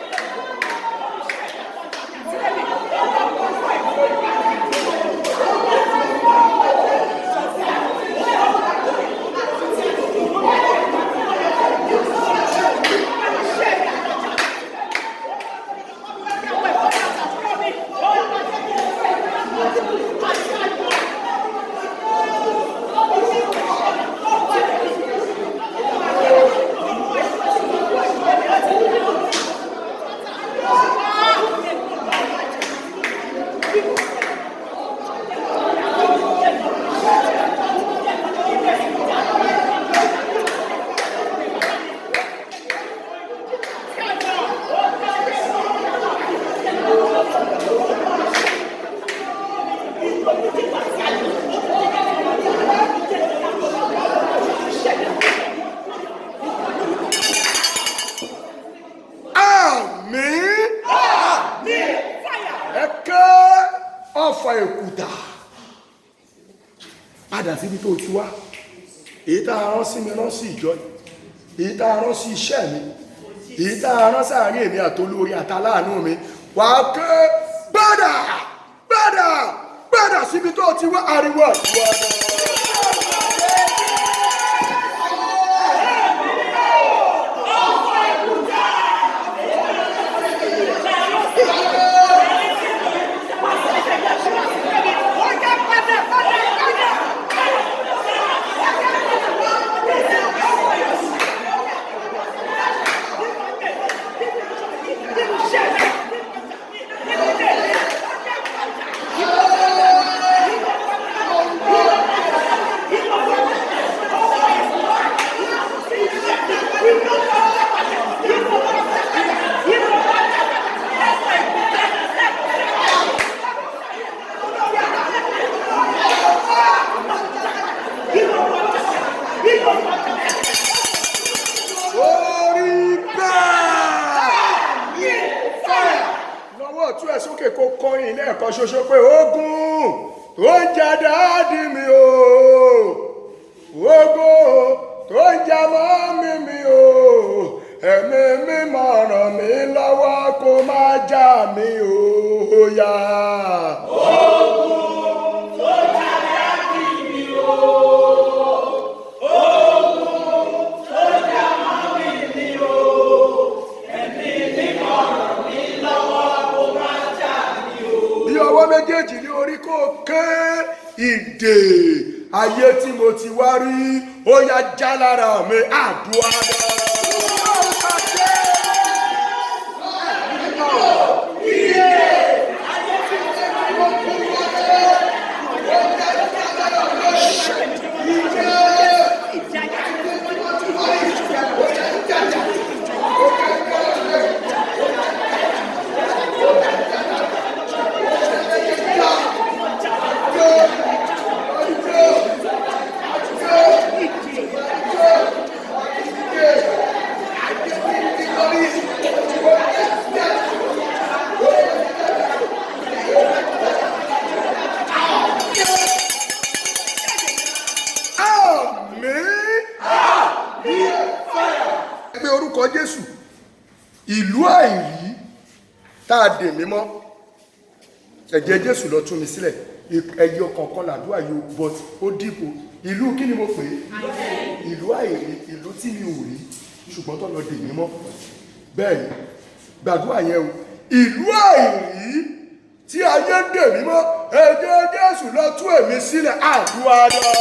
Padà síbi tó ti wá, èyí tá a rán sí mi rán sí ìjọ, èyí tá a rán sí iṣẹ́ mi, èyí tá a rán sáàrin èmi àtolórí àtàláàánú mi, wà á ké padà padà padà síbi tó ti wá. Ariwo àdúrà náà. Lẹ́ẹ̀kan ṣoṣo pé ogun tó ń jà dáàdì mi o, ogun tó ń jà mọ́mì mi o, ẹ̀mí mímọ́ ràn mí lọ́wọ́ kó má jà mí o yá. Ogun tó ń jà dáàdì mi o, ogun tó ń jà mọ́mì mi o, ẹ̀mí mímọ́ ràn mí lọ́wọ́ kó má jà mí o. Bí ọwọ́ méjèèjì ní orí kò ké ìdè ayé tí mo ti wá rí, ó yá já lára mi. Àdúrà dá. Jésù, ìlú àìrí tá a dè mí mọ́, ẹ̀jẹ̀ Jésù lọ tú mi sílẹ̀. Ẹyọ kọ̀ọ̀kan làdúrà yóò but ó dìbò. Ìlú kí ni mo pè é? Ìlú àìrí, ìlú tí mi ò rí ṣùgbọ́n tó lọ dè mí mọ́. Bẹ́ẹ̀ ni gbàdúrà yẹn o, ìlú àìrí tí ayé dè mí mọ́, ẹ̀jẹ̀ Jésù lọ tú èmi sílẹ̀. Àdúrà lọ.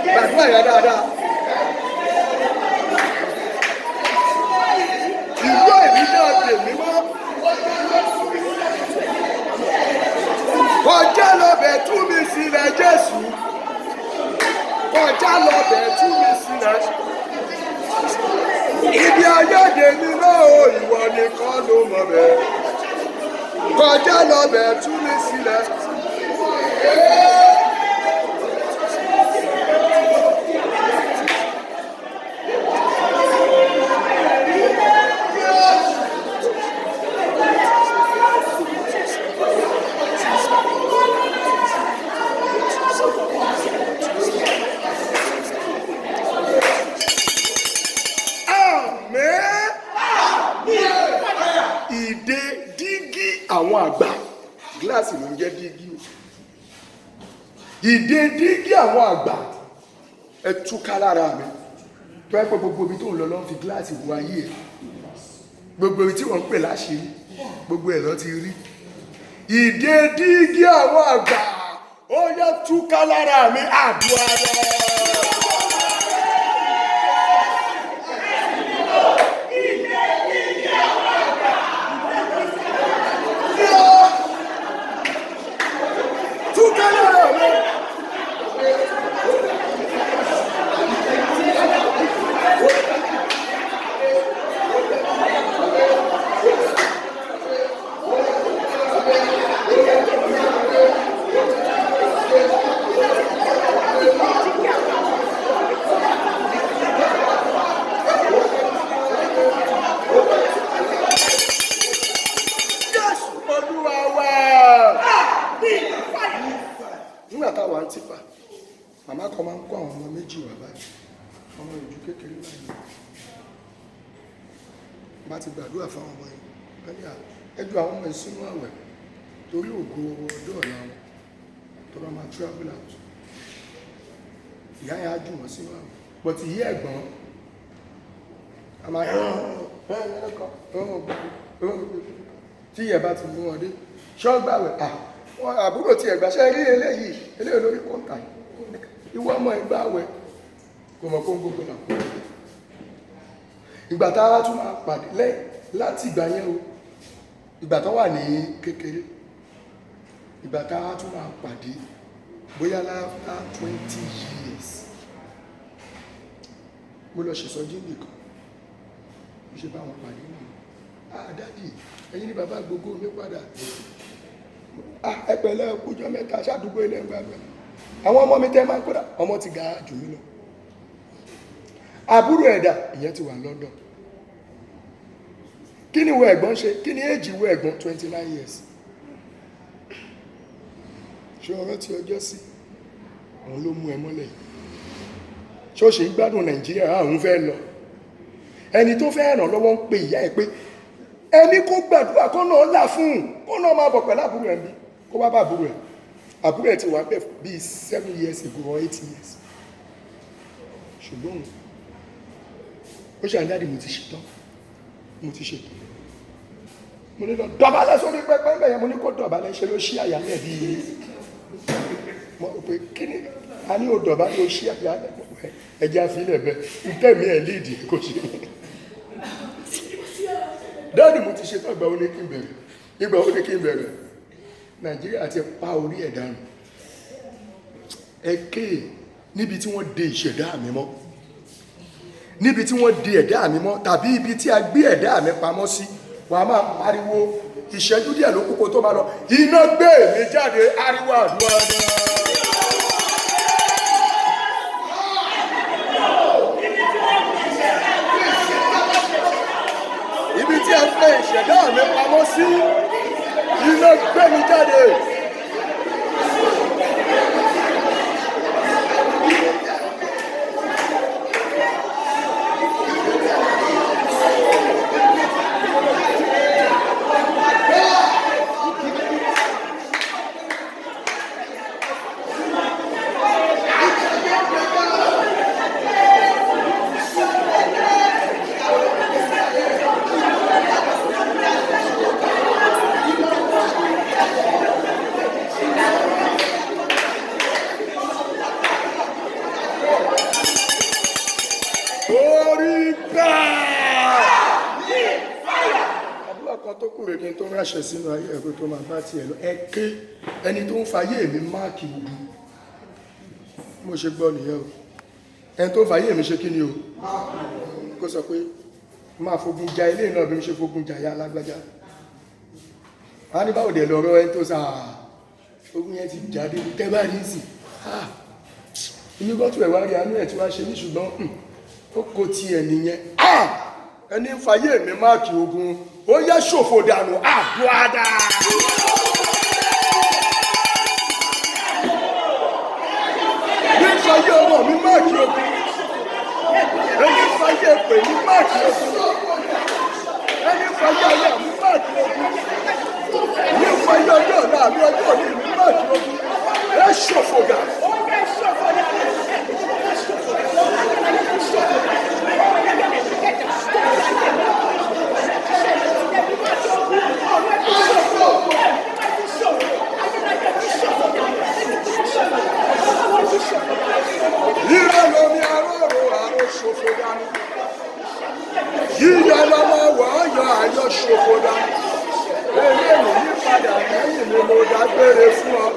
Gbàdúrà yẹn dáadáa. Ìlú àìrí náà dè mí mọ́. Kọjá lọ bẹ̀ tú mi sílẹ̀ Jésù. Kọjá lọ bẹ̀ tú mi sílẹ̀. Ibi ayé dè mí lọ bẹ̀ tú mi sílẹ̀. Ìdè dígí àwọn àgbà, gíláàsì ló ń jẹ́ dígí o. Ìdè dígí àwọn àgbà ẹ túká lára mi. Tó ẹ pé gbogbo ibi tó ń lọ lọ ń fi gíláàsì wo ayé ẹ. Gbogbo ibi tí wọ́n ń pè láṣìírí, gbogbo ẹ̀ lọ ti rí. Ìdè dígí àwọn àgbà ó yẹ túká lára mi, àdúrà rẹ. Nígbà táwa ń tìpa, màmá kan máa ń kó àwọn ọmọ méjì wá báyìí, ọmọ ìjú kékeré báyìí. Bá ti gbàdúrà fáwọn ọmọ yìí, wọ́n ní ẹjọ́ àwọn ọmọ ìsúnú àwẹ̀ torí ògo ọjọ́ ọ̀la wọn tó bá máa travel out. Ìyá yẹn á jù wọ́n sínú àwẹ̀. But ìyá ẹ̀gbọ́n a máa tí ìyẹn bá ti mú wọn dé ṣọ́gbàwẹ̀ àbúrò tí ẹ̀gbàṣẹ́ rí eléyìí olórí pọ́ǹtà ìwọ ọmọ ìgbàwẹ̀ kò mọ̀ kó ń gbogbo náà. Ìgbà tá a tún máa pàdé láti ìgbà yẹn o, ìgbà tó wà ní kékeré, ìgbà tá a tún máa pàdé bóyá láfta 20 years. Mo lọ ṣèṣọ́jí nìkan, mo ṣe bá wọn pàdé náà. Dádì, ẹ̀yin ni bàbá gbogbo mi padà. Ẹpẹ̀lẹ́ kújọ mẹ́ta ṣàdúgbò ilẹ̀ ìgbàgbẹ́. Àwọn ọmọ mi tẹ́ máa ń kódà, ọmọ ti ga jù mí lọ. Àbúrò ẹ̀dà ìyẹn ti wà London. Kí ni ìwọ ẹ̀gbọ́n ṣe? Kí ni èjì ìwọ ẹ̀gbọ́n? 29 years. Ṣé ọ̀rọ̀ tí ọjọ́ sí? Òun ló mú ẹ mọ́lẹ̀. Ṣé ó ṣe ń gbádùn Nàìjíríà? Àwọn fẹ́ lọ. Ẹni tó fẹ́ ràn lọ́wọ́ ń pe ìyá ẹ pé ẹni kó gbàdúrà kó náà là fún un, kó náà máa bọ̀ pẹ̀lú àbúrò ẹ̀ bí kó wá bá àbúrò ẹ̀. Àbúrò ẹ̀ ti wà bẹ́ẹ̀ bí 7 years ago or 8 years. Ṣùgbọ́n ó ṣe àdáàdì mo ti ṣetán, mo ti ṣetán. Mo ní lọ dọ̀bálẹ̀ sórí pẹpẹ bẹ́ẹ̀, mo ní kó dọ̀bálẹ̀ ṣe ló ṣí àyàlẹ̀ bí mo pé kí ni a ní ò dọ̀bálẹ̀ ó ṣí àyàlẹ̀ ẹja fílẹ̀ bẹ́ẹ̀ ìtẹ̀mí ẹ̀ líìdì kò ṣe. Dáàdì mo ti ṣetán, ìgbà wo ni kí n bẹ̀rẹ̀? Ìgbà wo ni kí n bẹ̀rẹ̀? Nàìjíríà ti pa orí ẹ̀ dànù. Ẹ̀kẹ́ níbi tí wọ́n de ìṣẹ̀dá mi mọ́, níbi tí wọ́n de ẹ̀dá mi mọ́, tàbí ibi tí a gbé ẹ̀dá mi pamọ́ sí, wàá máa pariwo ìṣẹ́jú díẹ̀ ló kókó tó bá lọ, iná gbé mi jáde, ariwo àdúrà náà. Ibi tí a gbé ìṣẹ̀dá mi pamọ́ sí, iná gbé mi jáde. Ṣe sínú ayé ẹ̀kọ́ tó máa bá ti ẹ̀ lọ ẹ̀kẹ́ ẹni tó ń fayé mi máàkì gbogbo mo ṣe gbọ́ nìyẹn o. Ẹni tó ń fayé mi ṣe kí ni o kó sọ pé máa fogun ja ilé náà bí mo ṣe fogun ja ya alágbájá. a ní báwo dẹ̀ lọ́rọ̀ ẹni tó sáà ogun yẹn ti jáde ní tẹ́bà ní sí inú gọ́tù ẹ̀wà rí anú ẹ̀ tí wá ṣe ní ṣùgbọ́n ó kò tí ẹ̀ nìyẹn ẹni fàyè mi máàkì ogun ó yẹ ṣòfò dànù àbúádá ní fàyè ọmọ mi máàkì ogun ẹni fàyè pè ní máàkì ogun ẹni fàyè ayé mi máàkì ogun ní fàyè ọjọ́ ọ̀la àbí ọjọ́ òní mi máàkì ogun ẹ ṣòfò dànù. Ìrọ̀lọ́mí àrò ṣòfò dànù. Yíyọ lọ́wọ́ wọ́ọ́yọ̀ ayọ̀ ṣòfò dànù. Eléyìí ní padà lẹ́yìn ni mo dágbére fún ọ.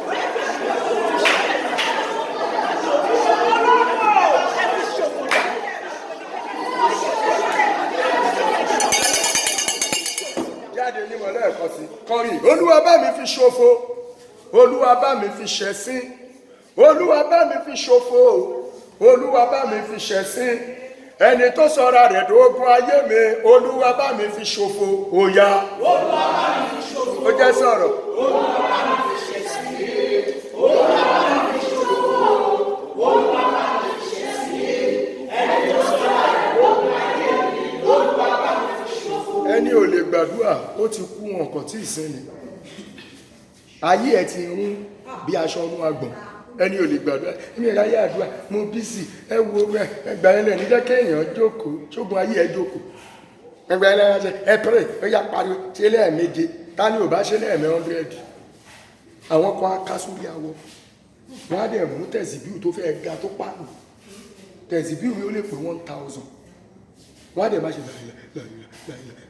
Jáde ní mọ̀lẹ́ ẹ̀kọ́ sí. Kọrin, Olúwa bá mi fi ṣòfò, Olúwa bá mi fi ṣẹ̀sín, Olúwa bá mi fi ṣòfò, Olúwa bá mi fi ṣẹ̀sín, ẹni tó sọra rẹ̀ dógún ayé mi, Olúwa bá mi fi ṣòfò, ó yá. Olúwa bá mi fi ṣòfò, ó jẹ́ sọ̀rọ̀. Olúwa bá mi fi ṣẹ̀sín, Olúwa bá mi fi ṣòfò, Olúwa bá mi fi ṣẹ̀sín, ẹni tó sọra rẹ̀ dógún ayé mi, Olúwa bá mi fi ṣòfò. Ẹni ò lè gbàdúrà ó ti kú wọn kàn tí ì sinmi ayé ẹ ti rún bí aṣọ ọmọ àgbọ̀n ẹni ò lè gbàdúrà ní ìráyé àdúrà mo bísí ẹ wo ẹgbà ẹlẹ ní jẹ́ kéèyàn jókòó ṣógun ayé ẹ jókòó ẹgbà ẹlẹ ẹ pẹrẹ ó yá pariwo ṣe lẹ́ẹ̀méje ta ni ò bá ṣe lẹ́ẹ̀mẹ́ 100 àwọn kan á ká sórí awọ wọn á dẹ̀ mú tẹ̀síbíù tó fẹ́ ga tó pààlù tẹ̀síbíù yóò lè pè 1000 wọn á dẹ̀ má ṣe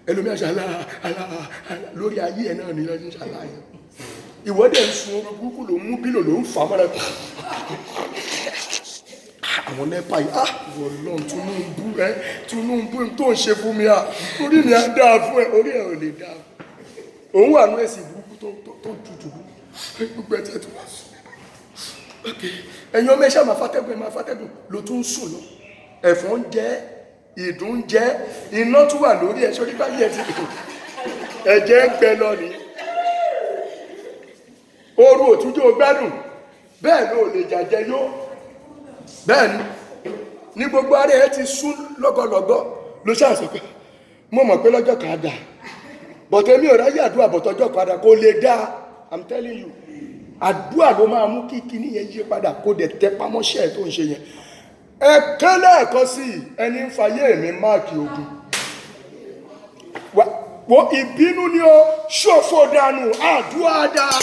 ẹlòmíà ṣe lórí ayé ẹ náà ní lọ́dún ṣàlàyé ìwọ́dẹ̀ ń sun orí burúkú ló mú bílò ló ń fà mọ́ra àwọn nẹ́pà yìí wọ̀lọ́n Tinubu tó ń ṣe fún mi orí mi á dáa fún ẹ orí ẹ ò lè dáa òun wà ní ẹ̀sìn burúkú tó tutù gbogbo ẹ̀tẹ́ tó wà sùn ẹ̀yin ọmọ ẹ̀ṣẹ́ máa fàtẹ́gùn ló tún ń sùn lọ ẹ̀fọn jẹ́ ìdùn jẹ́ iná tún wà lórí ẹ̀ sórí báyìí ẹ̀ ti dùn ẹ̀jẹ̀ ń gbẹ lọ nìyí oru òtúnjó gbádùn bẹ́ẹ̀ ló lè jàjẹ yó bẹ́ẹ̀ ni ní gbogbo ara ẹ ti sún lọ́gọ́lọ́gọ́ ló ṣàṣọ pé mo mọ̀ pé lọ́jọ́ kan dà bọ̀tẹ́ mi ò ráyè àdúrà bọ̀tọ́jọ́ padà kó lè dá I'm telling you àdúrà ló máa mú kí kíní yẹn yí padà kó dẹ̀ tẹ pamọ́ṣẹ́ tó ń ṣe yẹn ẹ kẹ́lẹ́ ẹ̀kọ́ sí ẹni ń fayé mi máàkì ogun wo ìbínú ni ó ṣòfò dànù àdúrà dáa.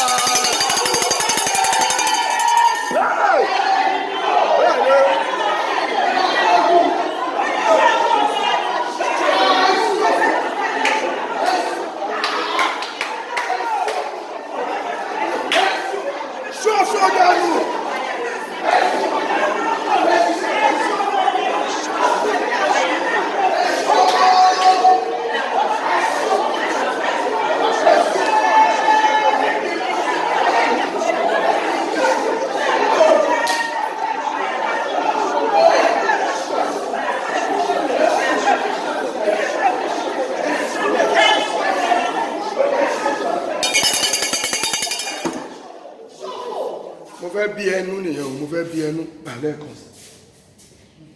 bí ẹnu nìyẹn o mo fẹ́ bí ẹnu balẹ̀ kan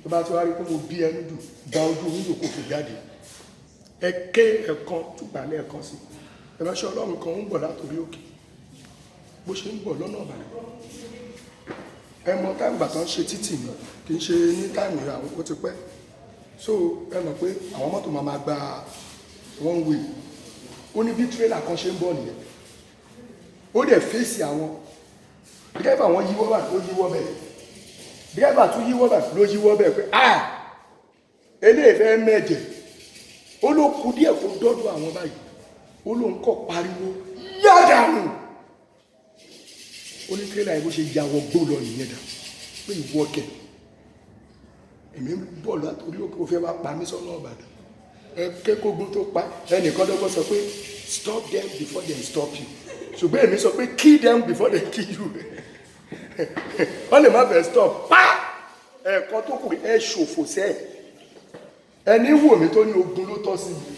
tó bá tó wá rí pé mo bí ẹnu dù gba ojú wíńdò kò fi jáde ẹ ké ẹ̀kan tó balẹ̀ kan sí ìránṣẹ́ Ọlọ́run kan ń bọ̀ látòrí òkè bó ṣe ń bọ̀ lọ́nà Ìbàdàn ẹ mọ táìmù gbà tán ṣe títì ni kì í ṣe ní táìmù àwọn ó ti pẹ́ so ẹ mọ̀ pé àwọn mọ́tò máa gba one way ó ní bí tírélà kan ṣe ń bọ̀ nìyẹn ó dẹ̀ fèsì àwọn dírẹ́bà wọn yíwọ́ bá ló yíwọ́ bẹ́ẹ̀ dírẹ́bà tún yíwọ́ bá ló yíwọ́ bẹ́ẹ̀ pé eléyìí fẹ́ mẹ́jẹ̀ ó ló kù díẹ̀ kó dọ́dọ̀ àwọn báyìí ó ló ń kọ́ pariwo yádàánù ó ní tírélà yìí bó ṣe yàwọ̀ gbó lọ nìyẹn dà pé ìwọ kẹ èmi ń bọ̀ látòrí òkè ó fẹ́ wá pa mí sọ́nà Ìbàdàn ẹ kékògùn tó pa ẹnìkan dọ́gbọ́n sọ pé stop them before they stop you. Ṣùgbọ́n èmi sọ pé kill them before they kill you. Wọ́n lè má fẹ́ stop. Ẹ̀ẹ̀kan tó kù ẹ ṣòfò sẹ́ẹ̀. Ẹni wò mí tó ní ogun ló tọ́ sí mi.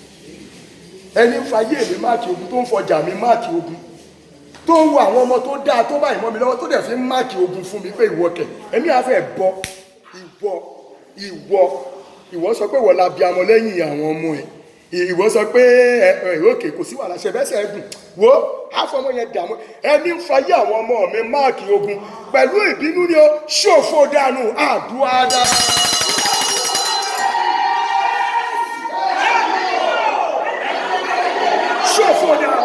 Ẹni ń fayé mi máàkì ogun tó ń fọjà mi máàkì ogun. Tó ń wo àwọn ọmọ tó dáa tó báyìí mọ́ mi lọ́wọ́ tó dẹ̀ fi ń máàkì ogun fún mi pé ìwọ kẹ̀. Ẹni á fẹ́ bọ́ ìwọ sọ pé wọ́n la bí amọ lẹ́yìn àwọn ọmọ ẹ̀. Ìwọ sọ pé òkè kò sí wàhálà ṣẹ̀fẹ́sẹ̀ ẹ̀gùn wo àfọmọ yẹn dààmú. Ẹni ń fayé àwọn ọmọ mi máàkì ogun pẹ̀lú ìbínú ni ó ṣòfò dànù àdúrà dá. Ṣòfò dànù.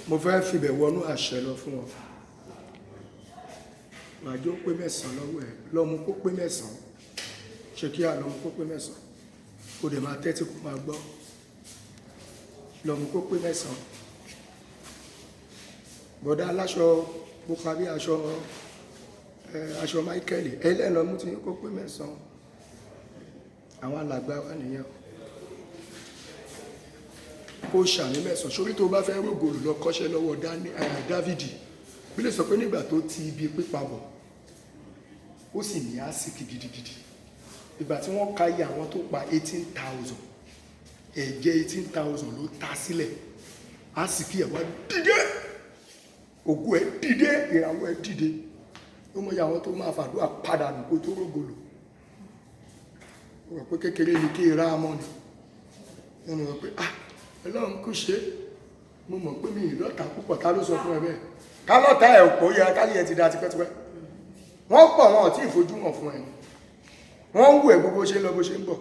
Mo fẹ́ fibẹ̀ wọnú àṣẹ lọ fún wọn. Màjọ pé 9 lọ́wọ́ ẹ̀ lọ́mú kó pé 9. Ṣé kí á lọ́mú kó pé 9? Ó dẹ̀ máa tẹ́tí kó máa gbọ́. Lọ́mú kó pé 9. Bọ̀dá aláṣọ pupa bí aṣọ Michael ẹlẹ́lọ́mú ti kó pé 9. Àwọn alàgbà wà nìyẹn. Kó ṣàmì 9 sórí tó bá fẹ́ rògbòlù lọ kọ́ṣẹ́ lọ́wọ́ Dávìdì. Bí lè sọ pé nígbà tó ti ibi pípa bọ̀ ó sì ní àsìkí gidigidi. Ìgbà tí wọ́n ka iye àwọn tó pa 18,000 ẹ̀jẹ̀ 18,000 ló ta sílẹ̀. Àsìkí ẹ̀ wá dìde, ògùn ẹ̀ dìde, ìràwọ̀ ẹ̀ dìde. Ó mọ iye àwọn tó máa fàdúrà padà nù kó tó rògbòlù. Ó rò pé kékeré ni kí ra mọ́ ni. Wọ́n rò pé Ọlọ́run kò ṣe, mo mọ̀ pé mi ìlọ́ta púpọ̀. Ta ló sọ fún ẹ bẹ́ẹ̀? Ká lọ́ta ẹ̀ òpó yẹ káyé ẹ ti da tipẹ́tipẹ́. Wọ́n pọ̀ wọn tí ìfojú hàn fún ẹ. Wọ́n ń wù ẹ́ gbogbo ṣe ń lọ bó ṣe ń bọ̀.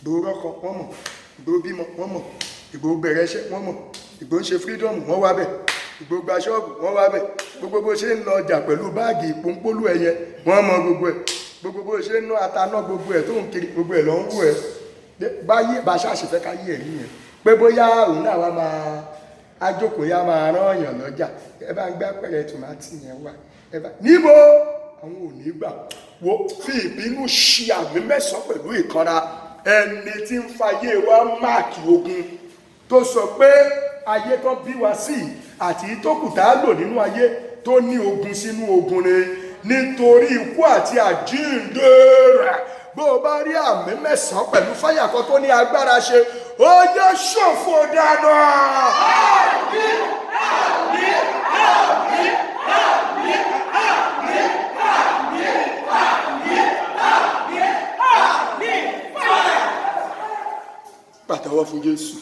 Ìgbò rọ́kọ wọ́n mọ̀, ìgbò bímọ wọ́n mọ̀, ìgbò bẹ̀rẹ̀ iṣẹ́ wọ́n mọ̀, ìgbò ń ṣe freedom wọ́n wá bẹ̀, ìgbò gba ṣọ́ọ̀bù wọ́n wá bẹ̀, gbogbo bó ṣe ń lọ ọjà pẹ̀lú báàgì ìpòǹpólú ẹyẹ wọ́n mọ̀ gbogbo ẹ̀, gbogbo bó ṣe ń ná ataná gbogbo ẹ̀ tó ń kiri gbogbo ẹ̀ lọ ń wù ẹ́. Báyé bá ṣàṣìfẹ́ káyé ẹ̀rí yẹn pé bóyá òun náà wá máa ajókòó yá máa rán èèyàn lọ́jà ẹ bá ń gbé apẹ̀rẹ̀ tòmátì yẹn wá ẹ bá níbo àwọn ò ní gbà wo fi ìbínú ṣi àmì 9 pẹ̀lú ìkanra. Ẹni tí ń fayé wa máàkì ogun tó sọ pé ayé tó bí wa sí àti tó kù tá a lò nínú ayé tó ní ogun sínú ogun ni nítorí ikú àti àjíǹde rẹ̀. Bó o bá rí àmì 9 pẹ̀lú fáyà kan tó ní agbára ṣe ó yẹ ṣòfò dànù. Àmín, àmín, àmín, àmín, àmín, àmín, àmín, àmín, àmín. Pàtẹ́wọ́ fún Jésù.